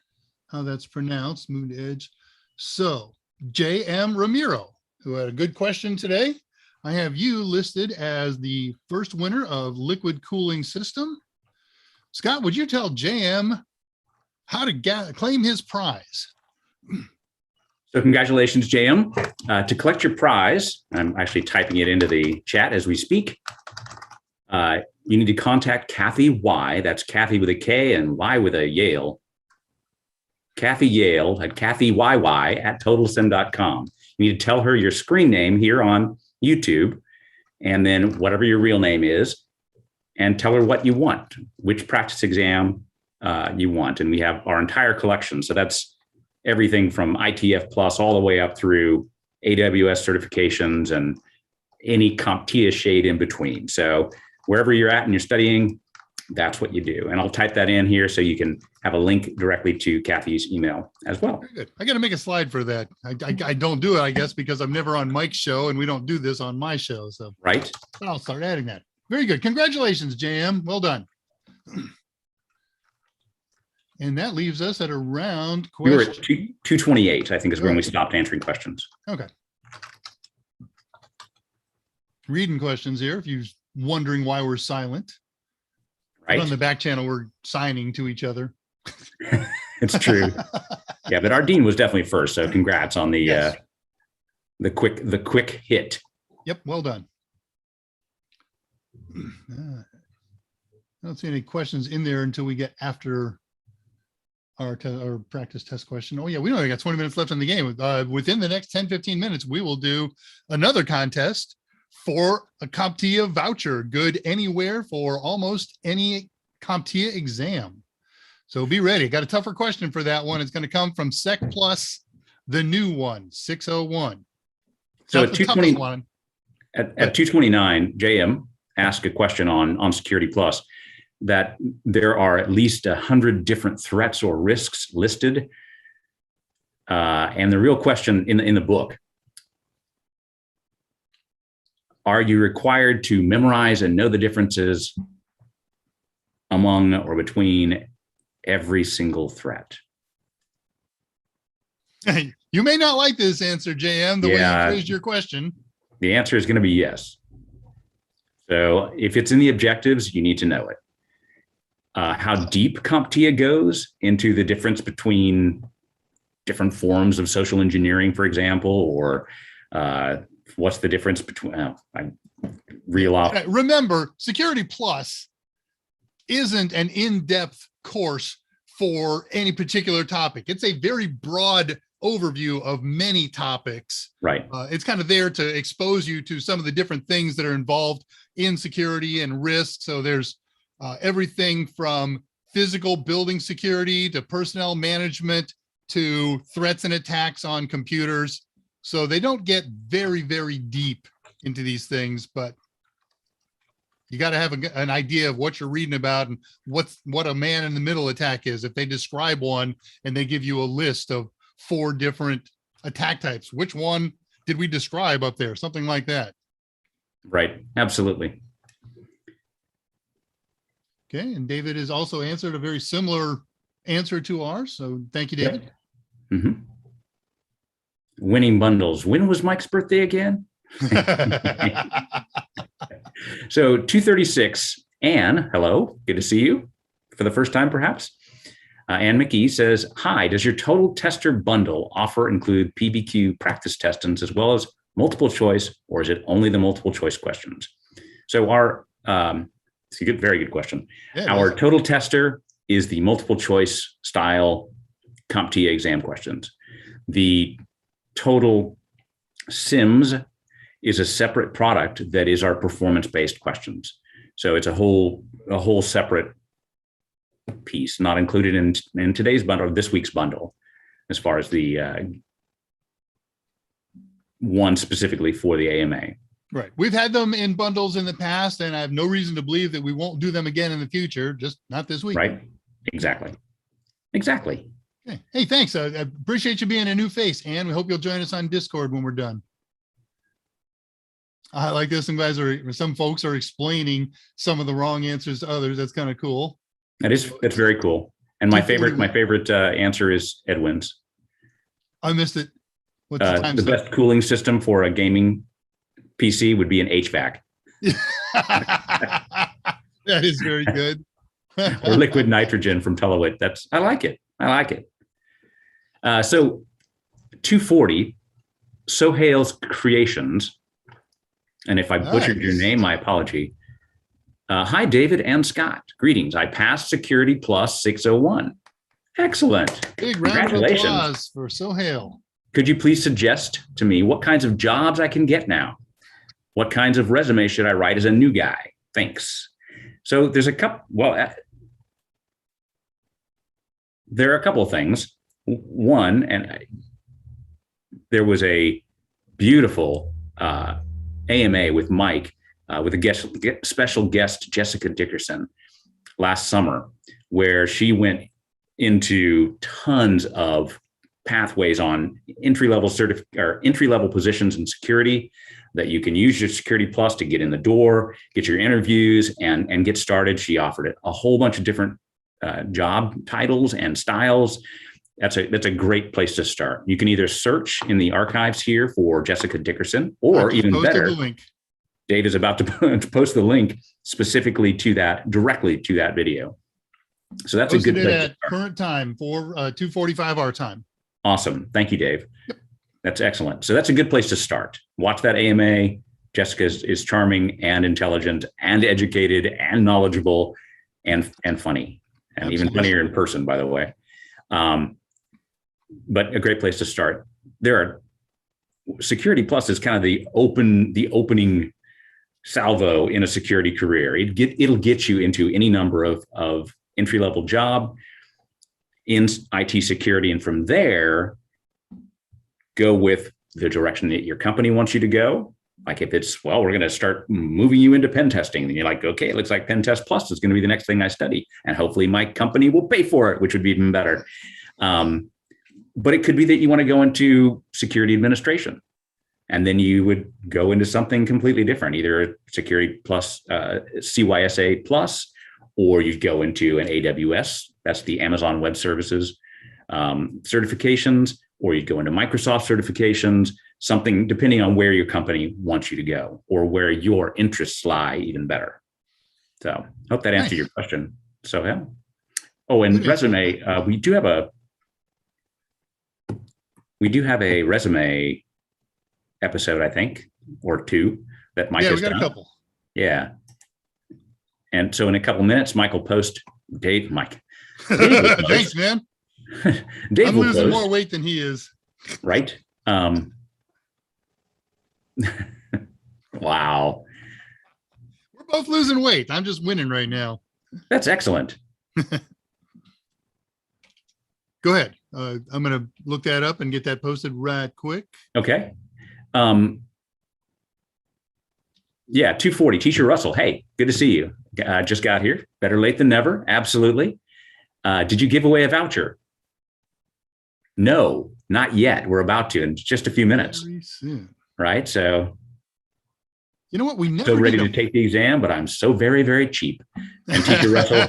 how that's pronounced, moved edge. So J.M. Ramiro, who had a good question today. I have you listed as the first winner of liquid cooling system. Scott, would you tell J.M. how to claim his prize? So congratulations, JM. To collect your prize, I'm actually typing it into the chat as we speak. You need to contact Kathy Y. That's Kathy with a K and Y with a Yale. Kathy Yale at kathyyyy@totalsim.com. You need to tell her your screen name here on YouTube, and then whatever your real name is, and tell her what you want, which practice exam you want. And we have our entire collection. So that's everything from ITF Plus all the way up through AWS certifications and any CompTIA shade in between. So wherever you're at and you're studying, that's what you do. And I'll type that in here so you can have a link directly to Kathy's email as well. Very good. I got to make a slide for that. I don't do it, I guess, because I'm never on Mike's show and we don't do this on my show. So right. I'll start adding that. Very good. Congratulations, JM. Well done. And that leaves us at around we were at 228, I think, is when we stopped answering questions. Okay. Reading questions here, if you're wondering why we're silent. Right. On the back channel, we're signing to each other. It's true. Yeah, but our dean was definitely first. So congrats on the Yes. The quick hit. Yep, well done. I don't see any questions in there until we get after our practice test question. Oh yeah, we only got 20 minutes left in the game. Within the next 10-15 minutes, we will do another contest for a CompTIA voucher, good anywhere for almost any CompTIA exam. So be ready. Got a tougher question for that one. It's going to come from Sec Plus, the new one, 601. So at 220, at 229, JM asked a question on Security Plus that there are at least 100 different threats or risks listed. And the real question in the book, are you required to memorize and know the differences among or between every single threat? You may not like this answer, JM, the way you phrased your question. The answer is going to be yes. So if it's in the objectives, you need to know it. How deep CompTIA goes into the difference between different forms of social engineering, for example, or what's the difference between, I reel off. Remember, Security Plus isn't an in-depth course for any particular topic. It's a very broad overview of many topics. Right. It's kind of there to expose you to some of the different things that are involved in security and risk. So there's everything from physical building security to personnel management to threats and attacks on computers. So they don't get very, very deep into these things, but you got to have an idea of what you're reading about and what a man in the middle attack is. If they describe one and they give you a list of 4 different attack types, which one did we describe up there? Something like that. Right. Absolutely. Okay. And David has also answered a very similar answer to ours. So thank you, David. Yep. Mm-hmm. Winning bundles. When was Mike's birthday again? So 236, Anne, hello, good to see you for the first time, perhaps. Anne McKee says, hi, does your total tester bundle offer include PBQ practice testings as well as multiple choice, or is it only the multiple choice questions? So our, it's a very good question. Yeah, our total tester is the multiple choice style CompTIA exam questions. The total SIMS is a separate product that is our performance-based questions. So it's a whole separate piece, not included in today's bundle, this week's bundle, as far as the one specifically for the AMA. Right. We've had them in bundles in the past, and I have no reason to believe that we won't do them again in the future, just not this week. Right. Exactly. Okay. Hey, thanks. I appreciate you being a new face, Ann. We hope you'll join us on Discord when we're done. I like this. Some folks are explaining some of the wrong answers to others. That's kind of cool. That's very cool. And my favorite answer is Edwin's. I missed it. What's the time? The best cooling system for a gaming PC would be an HVAC. That is very good. Or liquid nitrogen from Telewit. I like it. So 240, Sohail's Creations. And if I butchered your name, my apology. Hi, David and Scott. Greetings. I passed Security Plus 601. Excellent. Big round of Congratulations. applause for Sohail. Could you please suggest to me what kinds of jobs I can get now? What kinds of resume should I write as a new guy? Thanks. So there's a couple, there are a couple of things. One, and there was a beautiful AMA with Mike, with a special guest, Jessica Dickerson, last summer, where she went into tons of pathways on entry-level positions in security that you can use your Security Plus to get in the door, get your interviews, and get started. She offered a whole bunch of different job titles and styles. That's a great place to start. You can either search in the archives here for Jessica Dickerson, or even better, Dave is about to post the link specifically to that, directly to that video. So that's a good place at current time for 2:45 our time. Awesome. Thank you, Dave. Yep. That's excellent. So that's a good place to start. Watch that AMA. Jessica is charming and intelligent and educated and knowledgeable and funny, and Absolutely. Even funnier in person, by the way. But a great place to start. Security Plus is kind of the opening salvo in a security career. It'll get you into any number of entry-level job in IT security. And from there, go with the direction that your company wants you to go. Like if it's, well, we're going to start moving you into pen testing, then you're like, okay, it looks like Pen Test Plus is going to be the next thing I study. And hopefully my company will pay for it, which would be even better. But it could be that you want to go into security administration. And then you would go into something completely different, either Security Plus, CYSA Plus, or you'd go into an AWS, that's the Amazon Web Services certifications, or you'd go into Microsoft certifications, something depending on where your company wants you to go or where your interests lie even better. So hope that answered your question. So, yeah. Oh, and resume, we do have a resume episode, I think, or two that Mike has done. Yeah, we got a couple. Yeah. And so in a couple minutes, Mike will post Mike. Thanks, man. Dave I'm losing more weight than he is. Right. Wow. We're both losing weight. I'm just winning right now. That's excellent. Go ahead. I'm going to look that up and get that posted right quick. Okay. Yeah, 240. Tisha Russell. Hey, good to see you. Just got here. Better late than never. Absolutely. Did you give away a voucher? No, not yet. We're about to in just a few minutes. Very soon. Right. So, you know what? We never so ready to take the exam, but I'm so very, very cheap. And Tisha Russell,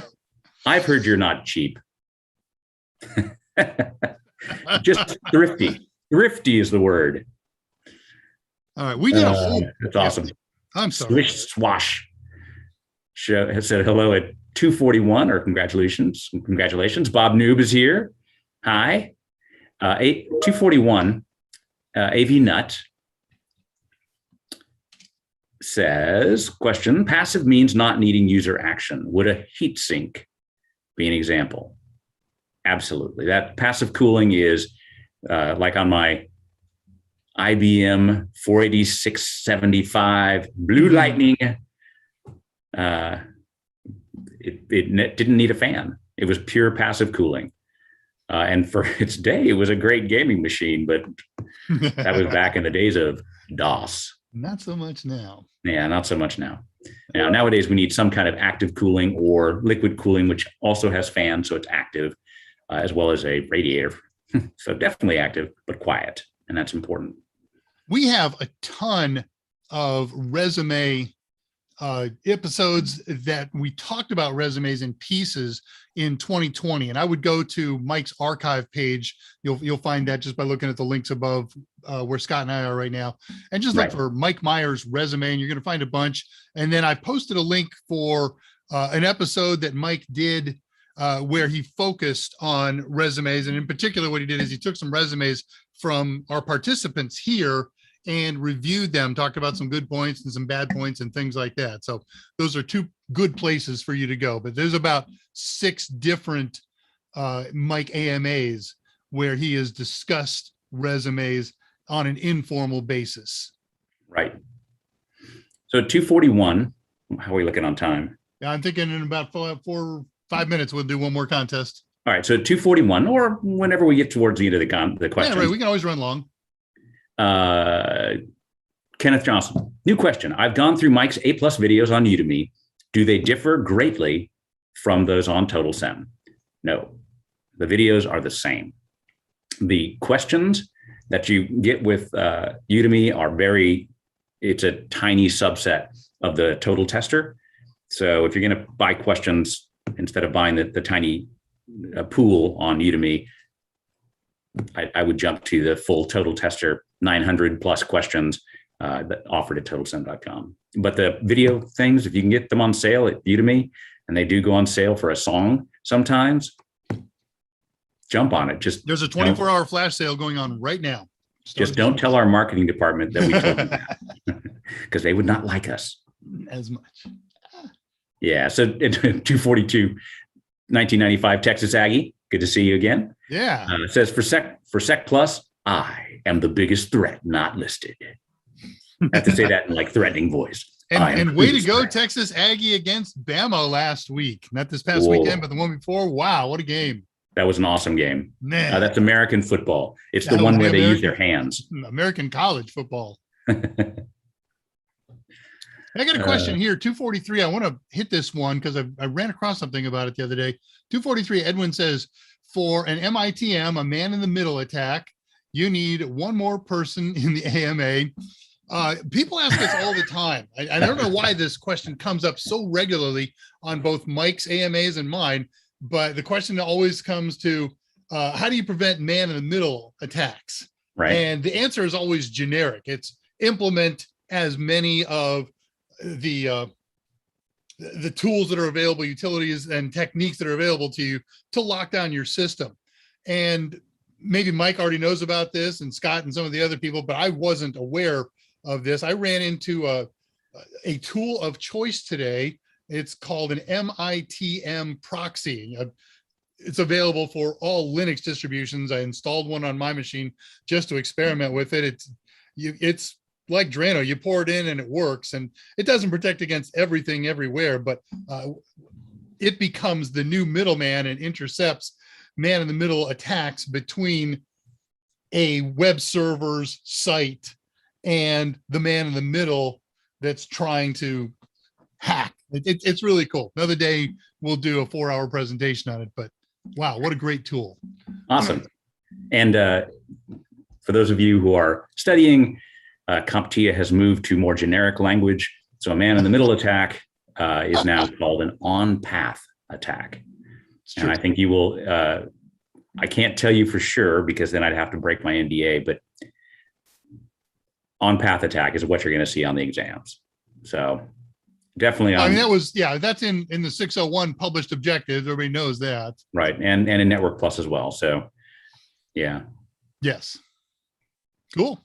I've heard you're not cheap. Just thrifty. Thrifty is the word. All right. We did a whole. That's awesome. I'm sorry. Swish Swash has said hello at 2:41, or congratulations. Congratulations. Bob Noob is here. Hi. 2:41. AV Nut says, question, passive means not needing user action. Would a heat sink be an example? Absolutely. That passive cooling is like on my IBM 48675 Blue Lightning. It didn't need a fan. It was pure passive cooling. And for its day, it was a great gaming machine, but that was back in the days of DOS. Not so much now. Yeah, not so much now. Nowadays, we need some kind of active cooling or liquid cooling, which also has fans, so it's active, as well as a radiator. So definitely active, but quiet, and that's important. We have a ton of resume episodes that we talked about resumes in pieces in 2020, and I would go to Mike's archive page. You'll find that just by looking at the links above where Scott and I are right now, and just look for Mike Meyers resume, and you're going to find a bunch. And then I posted a link for an episode that Mike did where he focused on resumes, and in particular, what he did is he took some resumes from our participants here and reviewed them, talked about some good points and some bad points and things like that. So those are two good places for you to go. But there's about 6 different Mike AMAs where he has discussed resumes on an informal basis. Right. So 2:41, how are we looking on time? Yeah, I'm thinking in about 4 or 5 minutes, we'll do one more contest. All right. So 2:41, or whenever we get towards the end of the question. Yeah, right. We can always run long. Kenneth Johnson, new question. I've gone through Mike's A+ videos on Udemy. Do they differ greatly from those on TotalSem? No, the videos are the same. The questions that you get with Udemy are it's a tiny subset of the total tester. So if you're going to buy questions, instead of buying the tiny pool on Udemy, I would jump to the full total tester 900 plus questions that offered at totalsem.com. But the video things, if you can get them on sale at Udemy, and they do go on sale for a song sometimes, jump on it. There's a 24-hour flash sale going on right now. Just don't tell our marketing department that we told them that, because they would not like us as much. Yeah. So 242, 1995, Texas Aggie. Good to see you again. Yeah. It says for Sec Plus, I am the biggest threat not listed. I have to say that in like threatening voice. And way to go, Texas Aggie against Bama last week. Not this past weekend, but the one before. Wow, what a game. That was an awesome game. That's American football. It's the one where they use their hands. American college football. I got a question here, 243. I want to hit this one because I ran across something about it the other day. 243, Edwin says, for an MITM, a man in the middle attack, you need one more person in the AMA. People ask us all the time. I don't know why this question comes up so regularly on both Mike's AMAs and mine, but the question always comes to, how do you prevent man in the middle attacks? Right. And the answer is always generic. It's implement as many of the tools that are available, utilities and techniques that are available to you to lock down your system. And maybe Mike already knows about this, and Scott and some of the other people, but I wasn't aware of this. I ran into a tool of choice today. It's called an MITM proxy. It's available for all Linux distributions. I installed one on my machine just to experiment with it. It's like Drano, you pour it in and it works, and it doesn't protect against everything everywhere, but it becomes the new middleman and intercepts man in the middle attacks between a web server's site and the man in the middle that's trying to hack. It's really cool. Another day we'll do a 4-hour presentation on it, but wow, what a great tool. Awesome. And for those of you who are studying, CompTIA has moved to more generic language. So a man in the middle attack is now called an on-path attack. And I think you will, I can't tell you for sure because then I'd have to break my NDA, but on-path attack is what you're going to see on the exams. So definitely. I mean, that's in the 601 published objectives. Everybody knows that. Right. And in Network Plus as well. So yeah. Yes. Cool.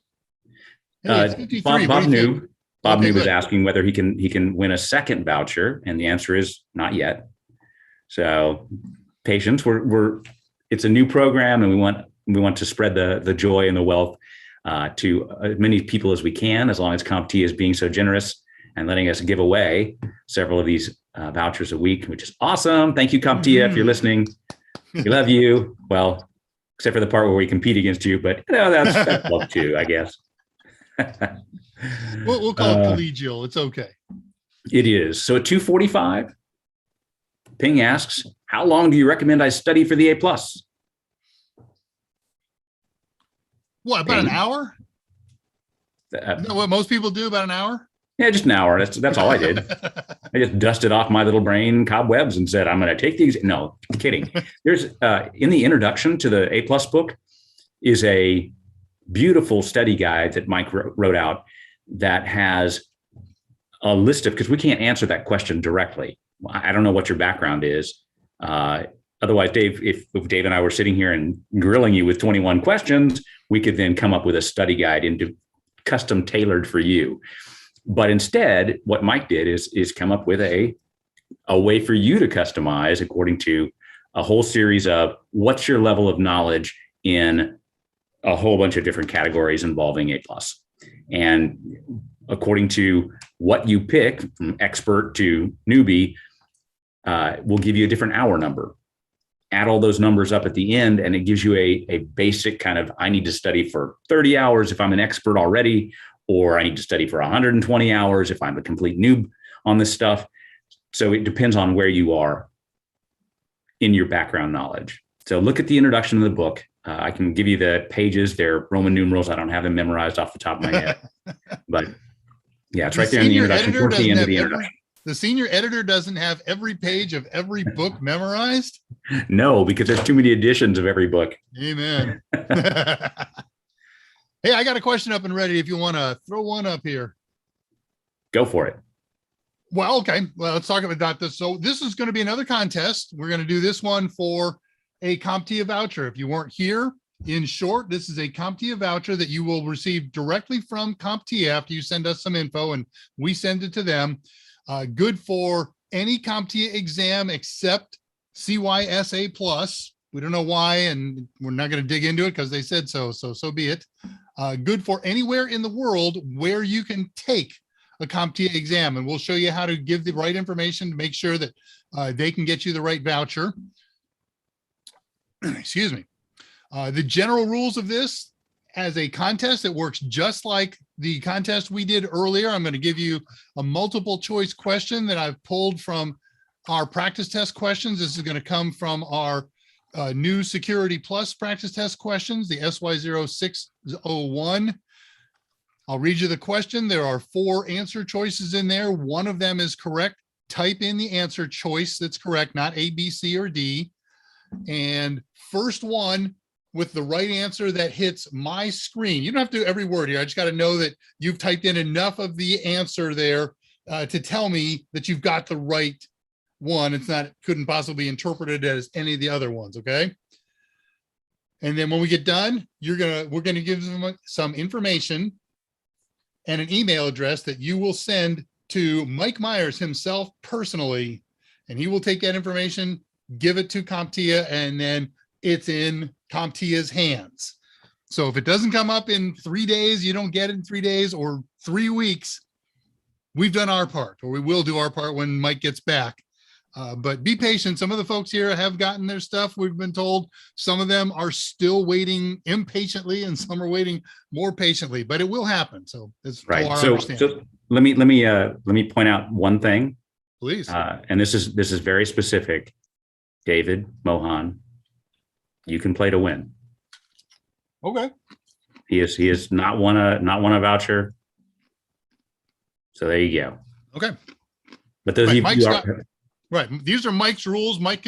Hey, Bob New was asking whether he can win a second voucher, and the answer is not yet. So patience. It's a new program, and we want to spread the joy and the wealth to as many people as we can, as long as CompTIA is being so generous and letting us give away several of these vouchers a week, which is awesome. Thank you, CompTIA, if you're listening. We love you. Well, except for the part where we compete against you, but that's love too, I guess. We'll call it collegial. It's okay. It is. So at 2:45, Ping asks, how long do you recommend I study for the A+? What, about an hour? Isn't that what most people do, about an hour? Yeah, just an hour. That's all I did. I just dusted off my little brain cobwebs and said, I'm going to take these. No, I'm kidding. There's in the introduction to the A+ book is a beautiful study guide that Mike wrote out that has a list of, because we can't answer that question directly. I don't know what your background is. Otherwise, Dave, if Dave and I were sitting here and grilling you with 21 questions, we could then come up with a study guide into custom tailored for you. But instead, what Mike did is come up with a way for you to customize according to a whole series of what's your level of knowledge in a whole bunch of different categories involving A+. And according to what you pick, from expert to newbie, we'll give you a different hour number. Add all those numbers up at the end, and it gives you a basic kind of, I need to study for 30 hours if I'm an expert already, or I need to study for 120 hours if I'm a complete noob on this stuff. So it depends on where you are in your background knowledge. So look at the introduction of the book. I can give you the pages. They're Roman numerals. I don't have them memorized off the top of my head, but yeah, it's right there in the introduction, towards the end of the introduction. The senior editor doesn't have every page of every book memorized? No, because there's too many editions of every book. Amen. Hey, I got a question up and ready if you want to throw one up here. Go for it. Well, okay. Well, let's talk about this. So this is going to be another contest. We're going to do this one for a CompTIA voucher. If you weren't here, in short, this is a CompTIA voucher that you will receive directly from CompTIA after you send us some info and we send it to them. Good for any CompTIA exam except CYSA plus. We don't know why, and we're not going to dig into it because they said so. So be it. Good for anywhere in the world where you can take a CompTIA exam, and we'll show you how to give the right information to make sure that they can get you the right voucher. Excuse me. The general rules of this, as a contest, it works just like the contest we did earlier. I'm going to give you a multiple choice question that I've pulled from our practice test questions. This is going to come from our new Security Plus practice test questions, the SY0601. I'll read you the question. There are 4 answer choices in there. One of them is correct. Type in the answer choice that's correct, not A, B, C, or D. And first one with the right answer that hits my screen. You don't have to do every word here. I just got to know that you've typed in enough of the answer there to tell me that you've got the right one. It's not, couldn't possibly be interpreted as any of the other ones. Okay. And then when we get done, we're going to give them some information and an email address that you will send to Mike Meyers himself personally, and he will take that information, give it to CompTIA, and then it's in CompTIA's hands. So if it doesn't come up in 3 days, you don't get it in 3 days or 3 weeks, we've done our part, or we will do our part when Mike gets back. But be patient. Some of the folks here have gotten their stuff, we've been told. Some of them are still waiting impatiently, and some are waiting more patiently, but it will happen. So it's right. Our so let me point out one thing, please. And this is very specific. David Mohan, you can play to win. Okay. He is not won a voucher. So there you go. Okay. But those right. These are Mike's rules. Mike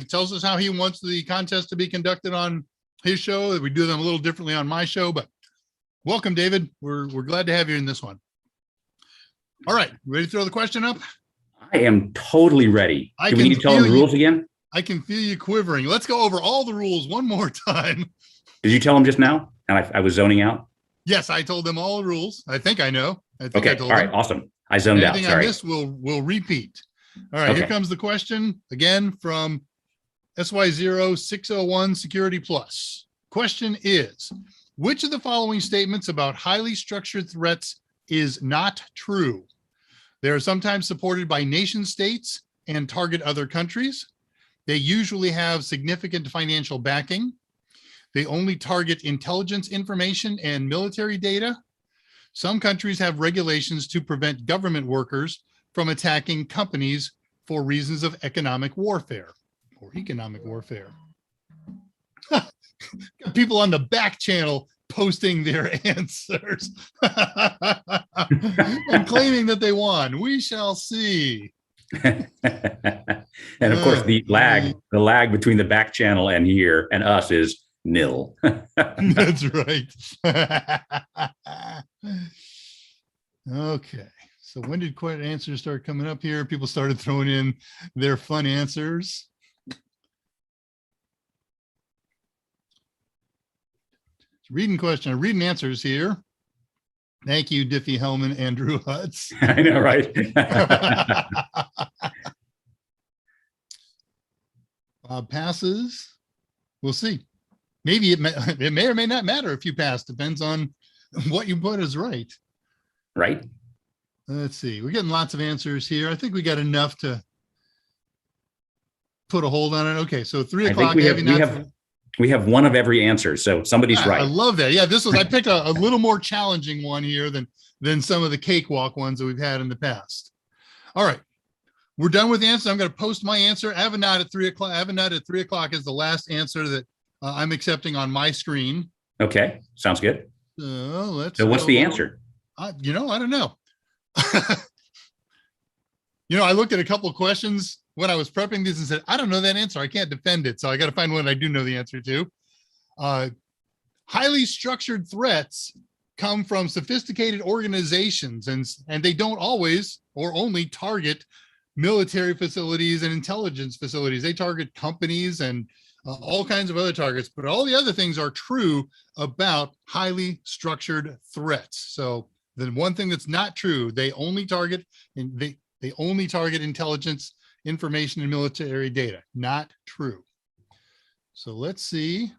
tells us how he wants the contest to be conducted on his show. We do them a little differently on my show, but welcome, David. We're glad to have you in this one. All right. Ready to throw the question up? I am totally ready. Do we need to tell them the rules again? I can feel you quivering. Let's go over all the rules one more time. Did you tell them just now? And I was zoning out? Yes, I told them all the rules. I think I know. Okay. All right. Awesome. I zoned out. Anything Sorry. I missed, we'll repeat. All right. Okay. Here comes the question again from SY0601 Security Plus. Question is, which of the following statements about highly structured threats is not true? They are sometimes supported by nation states and target other countries. They usually have significant financial backing. They only target intelligence information and military data. Some countries have regulations to prevent government workers from attacking companies for reasons of economic warfare or economic warfare. People on the back channel posting their answers and claiming that they won. We shall see. And of course, the lag between the back channel and here and us is nil. That's right. Okay. So when did answers start coming up here? People started throwing in their fun answers. Reading answers here. Thank you, Diffie Hellman, Andrew Hutz. I know, right? Passes. We'll see. Maybe it may or may not matter if you pass. Depends on what you put as right. Right. Let's see. We're getting lots of answers here. I think we got enough to put a hold on it. Okay, so 3 o'clock. We have one of every answer, so somebody's right. I love that. Yeah, I picked a little more challenging one here than some of the cakewalk ones that we've had in the past. All right, we're done with the answer. I'm going to post my answer. Avenat at 3 o'clock. Avenat at 3 o'clock is the last answer that I'm accepting on my screen. Okay, sounds good. So what's the answer? I don't know. I looked at a couple of questions when I was prepping this and said, I don't know that answer. I can't defend it. So I got to find one I do know the answer to. Highly structured threats come from sophisticated organizations, and they don't always or only target military facilities and intelligence facilities. They target companies and all kinds of other targets, but all the other things are true about highly structured threats. So the one thing that's not true, they only target intelligence, information, and military data. Not true. So let's see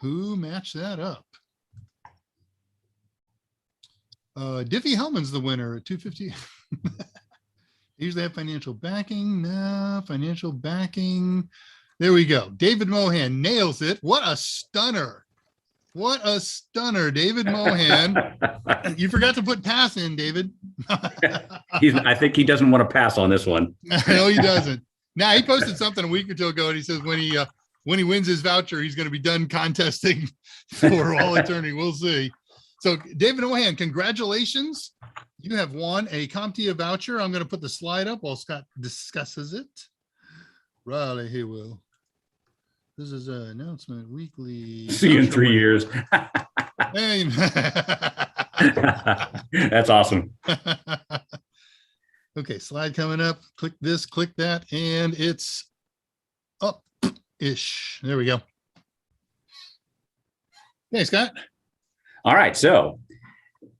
who matched that up. Diffie Hellman's the winner at 250. Usually have financial backing. No, financial backing. There we go. David Mohan nails it. What a stunner. What a stunner, David Mohan. You forgot to put pass in, David. I think he doesn't want to pass on this one. No, he doesn't. Now, he posted something a week or two ago, and he says when he wins his voucher, he's going to be done contesting for all eternity. We'll see. So, David Mohan, congratulations. You have won a CompTIA voucher. I'm going to put the slide up while Scott discusses it. Raleigh, he will. This is an announcement weekly. See you in 3 years. That's awesome. Okay, slide coming up. Click this, click that, and it's up-ish. There we go. Hey, Scott. All right, so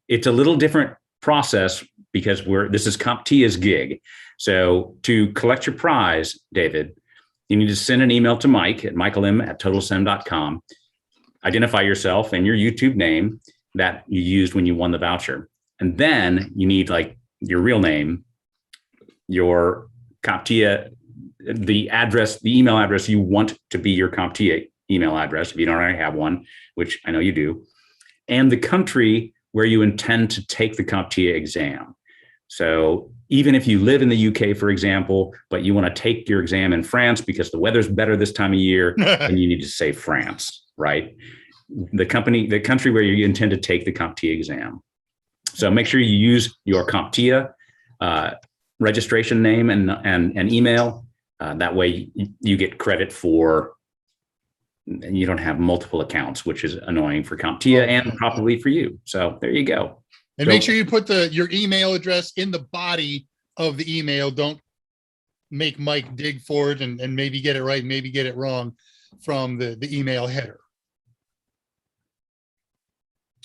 it's a little different process because this is CompTIA's gig. So to collect your prize, David, you need to send an email to Mike at michaelm@totalsim.com. Identify yourself and your YouTube name that you used when you won the voucher. And then you need like your real name, your CompTIA, the email address you want to be your CompTIA email address, if you don't already have one, which I know you do, and the country where you intend to take the CompTIA exam. So even if you live in the UK, for example, but you want to take your exam in France because the weather's better this time of year, then you need to say France, right? The country where you intend to take the CompTIA exam. So make sure you use your CompTIA registration name and email. That way you get credit for, and you don't have multiple accounts, which is annoying for CompTIA and probably for you. So there you go. And make sure you put your email address in the body of the email. Don't make Mike dig for it and maybe get it right, maybe get it wrong from the email header.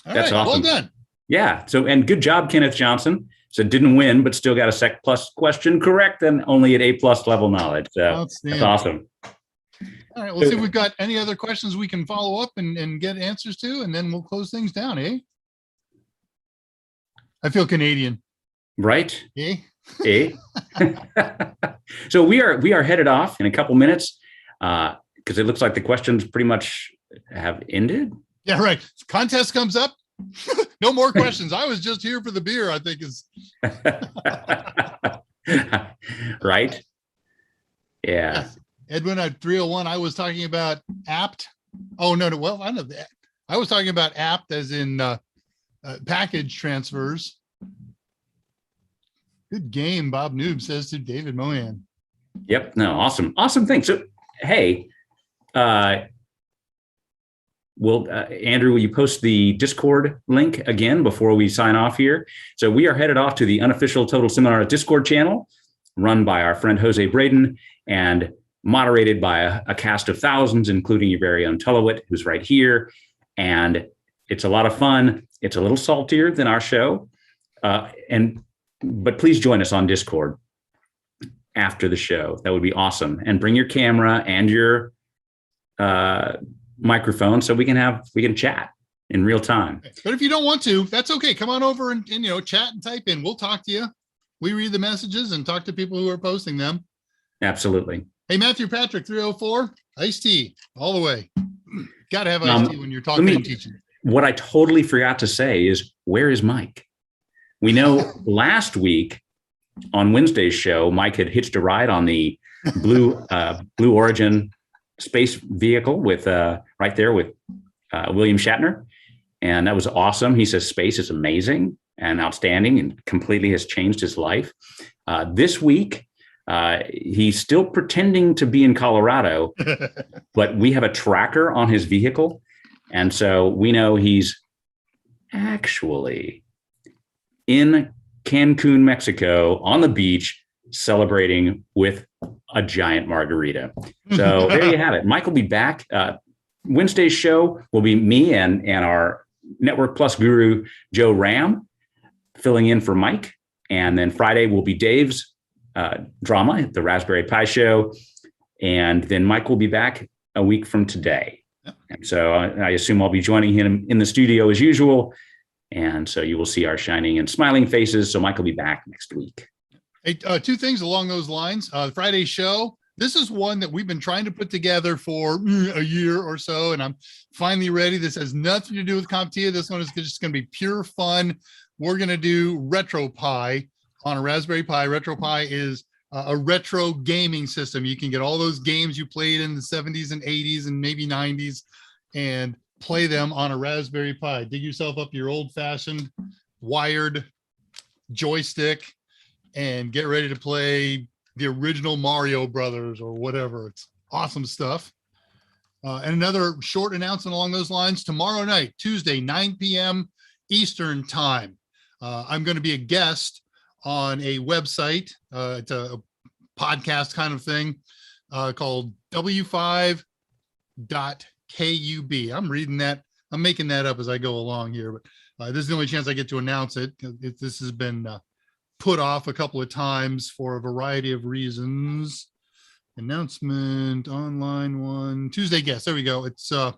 That's awesome. Well done. Yeah. So, and good job, Kenneth Johnson. So didn't win, but still got a Sec Plus question correct and only at A+ level knowledge. So that's awesome. All right. We'll see if we've got any other questions we can follow up and get answers to, and then we'll close things down, eh? I feel Canadian. Right. Eh? Eh? So we are headed off in a couple minutes because it looks like the questions pretty much have ended. Yeah, right. Contest comes up. No more questions. I was just here for the beer, I think is. Right. Yeah. Edwin at 301, I was talking about apt. Oh, no. Well, I know that. I was talking about apt as in package transfers. Good game, Bob Noob says to David Mohan. Yep. No, awesome. Awesome thing. So, hey, Andrew, will you post the Discord link again before we sign off here? So we are headed off to the unofficial Total Seminar Discord channel run by our friend Jose Braden and moderated by a cast of thousands, including your very own Tullowit, who's right here. And it's a lot of fun. It's a little saltier than our show. But please join us on Discord. after the show. That would be awesome. And bring your camera and your microphone so we can chat in real time. But if you don't want to, that's okay. Come on over and chat and type in. We'll talk to you. We read the messages and talk to people who are posting them. Absolutely. Hey, Matthew Patrick, 304, iced tea all the way. Got to have iced tea when you're talking and teaching. What I totally forgot to say is, where is Mike? We know last week on Wednesday's show, Mike had hitched a ride on the Blue Origin space vehicle with right there with William Shatner. And that was awesome. He says space is amazing and outstanding and completely has changed his life. This week, he's still pretending to be in Colorado, but we have a tracker on his vehicle. And so we know he's actually in Cancun, Mexico, on the beach, celebrating with a giant margarita. So there you have it. Mike will be back. Wednesday's show will be me and our Network Plus guru, Joe Ram, filling in for Mike. And then Friday will be Dave's drama, the Raspberry Pi Show. And then Mike will be back a week from today. And so I assume I'll be joining him in the studio as usual. And so you will see our shining and smiling faces. So Mike will be back next week. Hey, two things along those lines. Friday's show. This is one that we've been trying to put together for a year or so, and I'm finally ready. This has nothing to do with CompTIA. This one is just going to be pure fun. We're going to do RetroPie on a Raspberry Pi. RetroPie is a retro gaming system. You can get all those games you played in the 70s and 80s and maybe 90s and play them on a Raspberry Pi. Dig yourself up your old-fashioned wired joystick and get ready to play the original Mario Brothers or whatever. It's awesome stuff. And another short announcement along those lines, tomorrow night, Tuesday, 9 p.m. Eastern time. I'm going to be a guest on a website. It's a podcast kind of thing called W5.kub. I'm reading that. I'm making that up as I go along here, but this is the only chance I get to announce it. This has been put off a couple of times for a variety of reasons. Announcement, online one, Tuesday guest. There we go. It's yeah,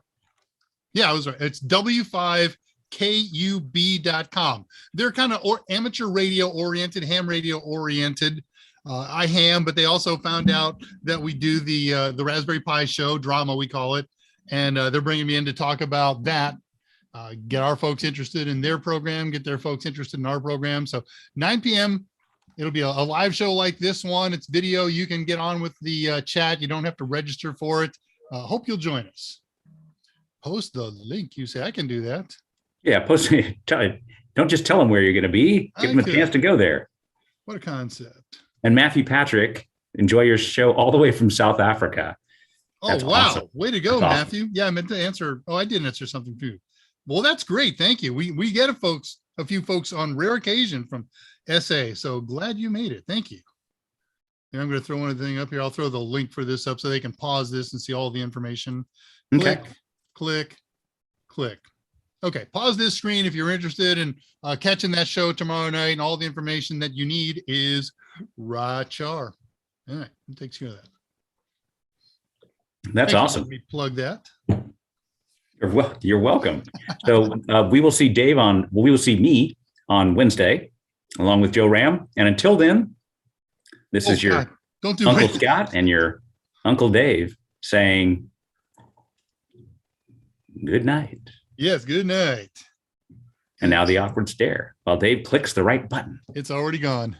I was right. It's W5KUB.com. They're kind of amateur radio oriented, ham radio oriented. I ham, but they also found out that we do the Raspberry Pi show drama, we call it, and they're bringing me in to talk about that. Get our folks interested in their program, get their folks interested in our program. So 9 p.m. It'll be a live show like this one. It's video. You can get on with the chat. You don't have to register for it. Hope you'll join us. Post the link. You say I can do that. Yeah, post. Don't just tell them where you're going to be. Give them a chance to go there. What a concept. And Matthew Patrick, enjoy your show all the way from South Africa. That's wow. Awesome. Way to go, Matthew. Awesome. Yeah, I meant to answer. Oh, I did answer something for you. Well, that's great. Thank you. We get a few folks on rare occasion from SA. So glad you made it. Thank you. And I'm going to throw one thing up here. I'll throw the link for this up so they can pause this and see all the information. Click, okay. Click. Okay. Pause this screen if you're interested in catching that show tomorrow night, and all the information that you need is right here. All right. It takes care of that. That's awesome. Let me plug that. You're welcome. So we will see we will see me on Wednesday, along with Joe Ram. And until then, this is your Uncle Scott and your Uncle Dave saying good night. Yes, good night. And now the awkward stare while Dave clicks the right button. It's already gone.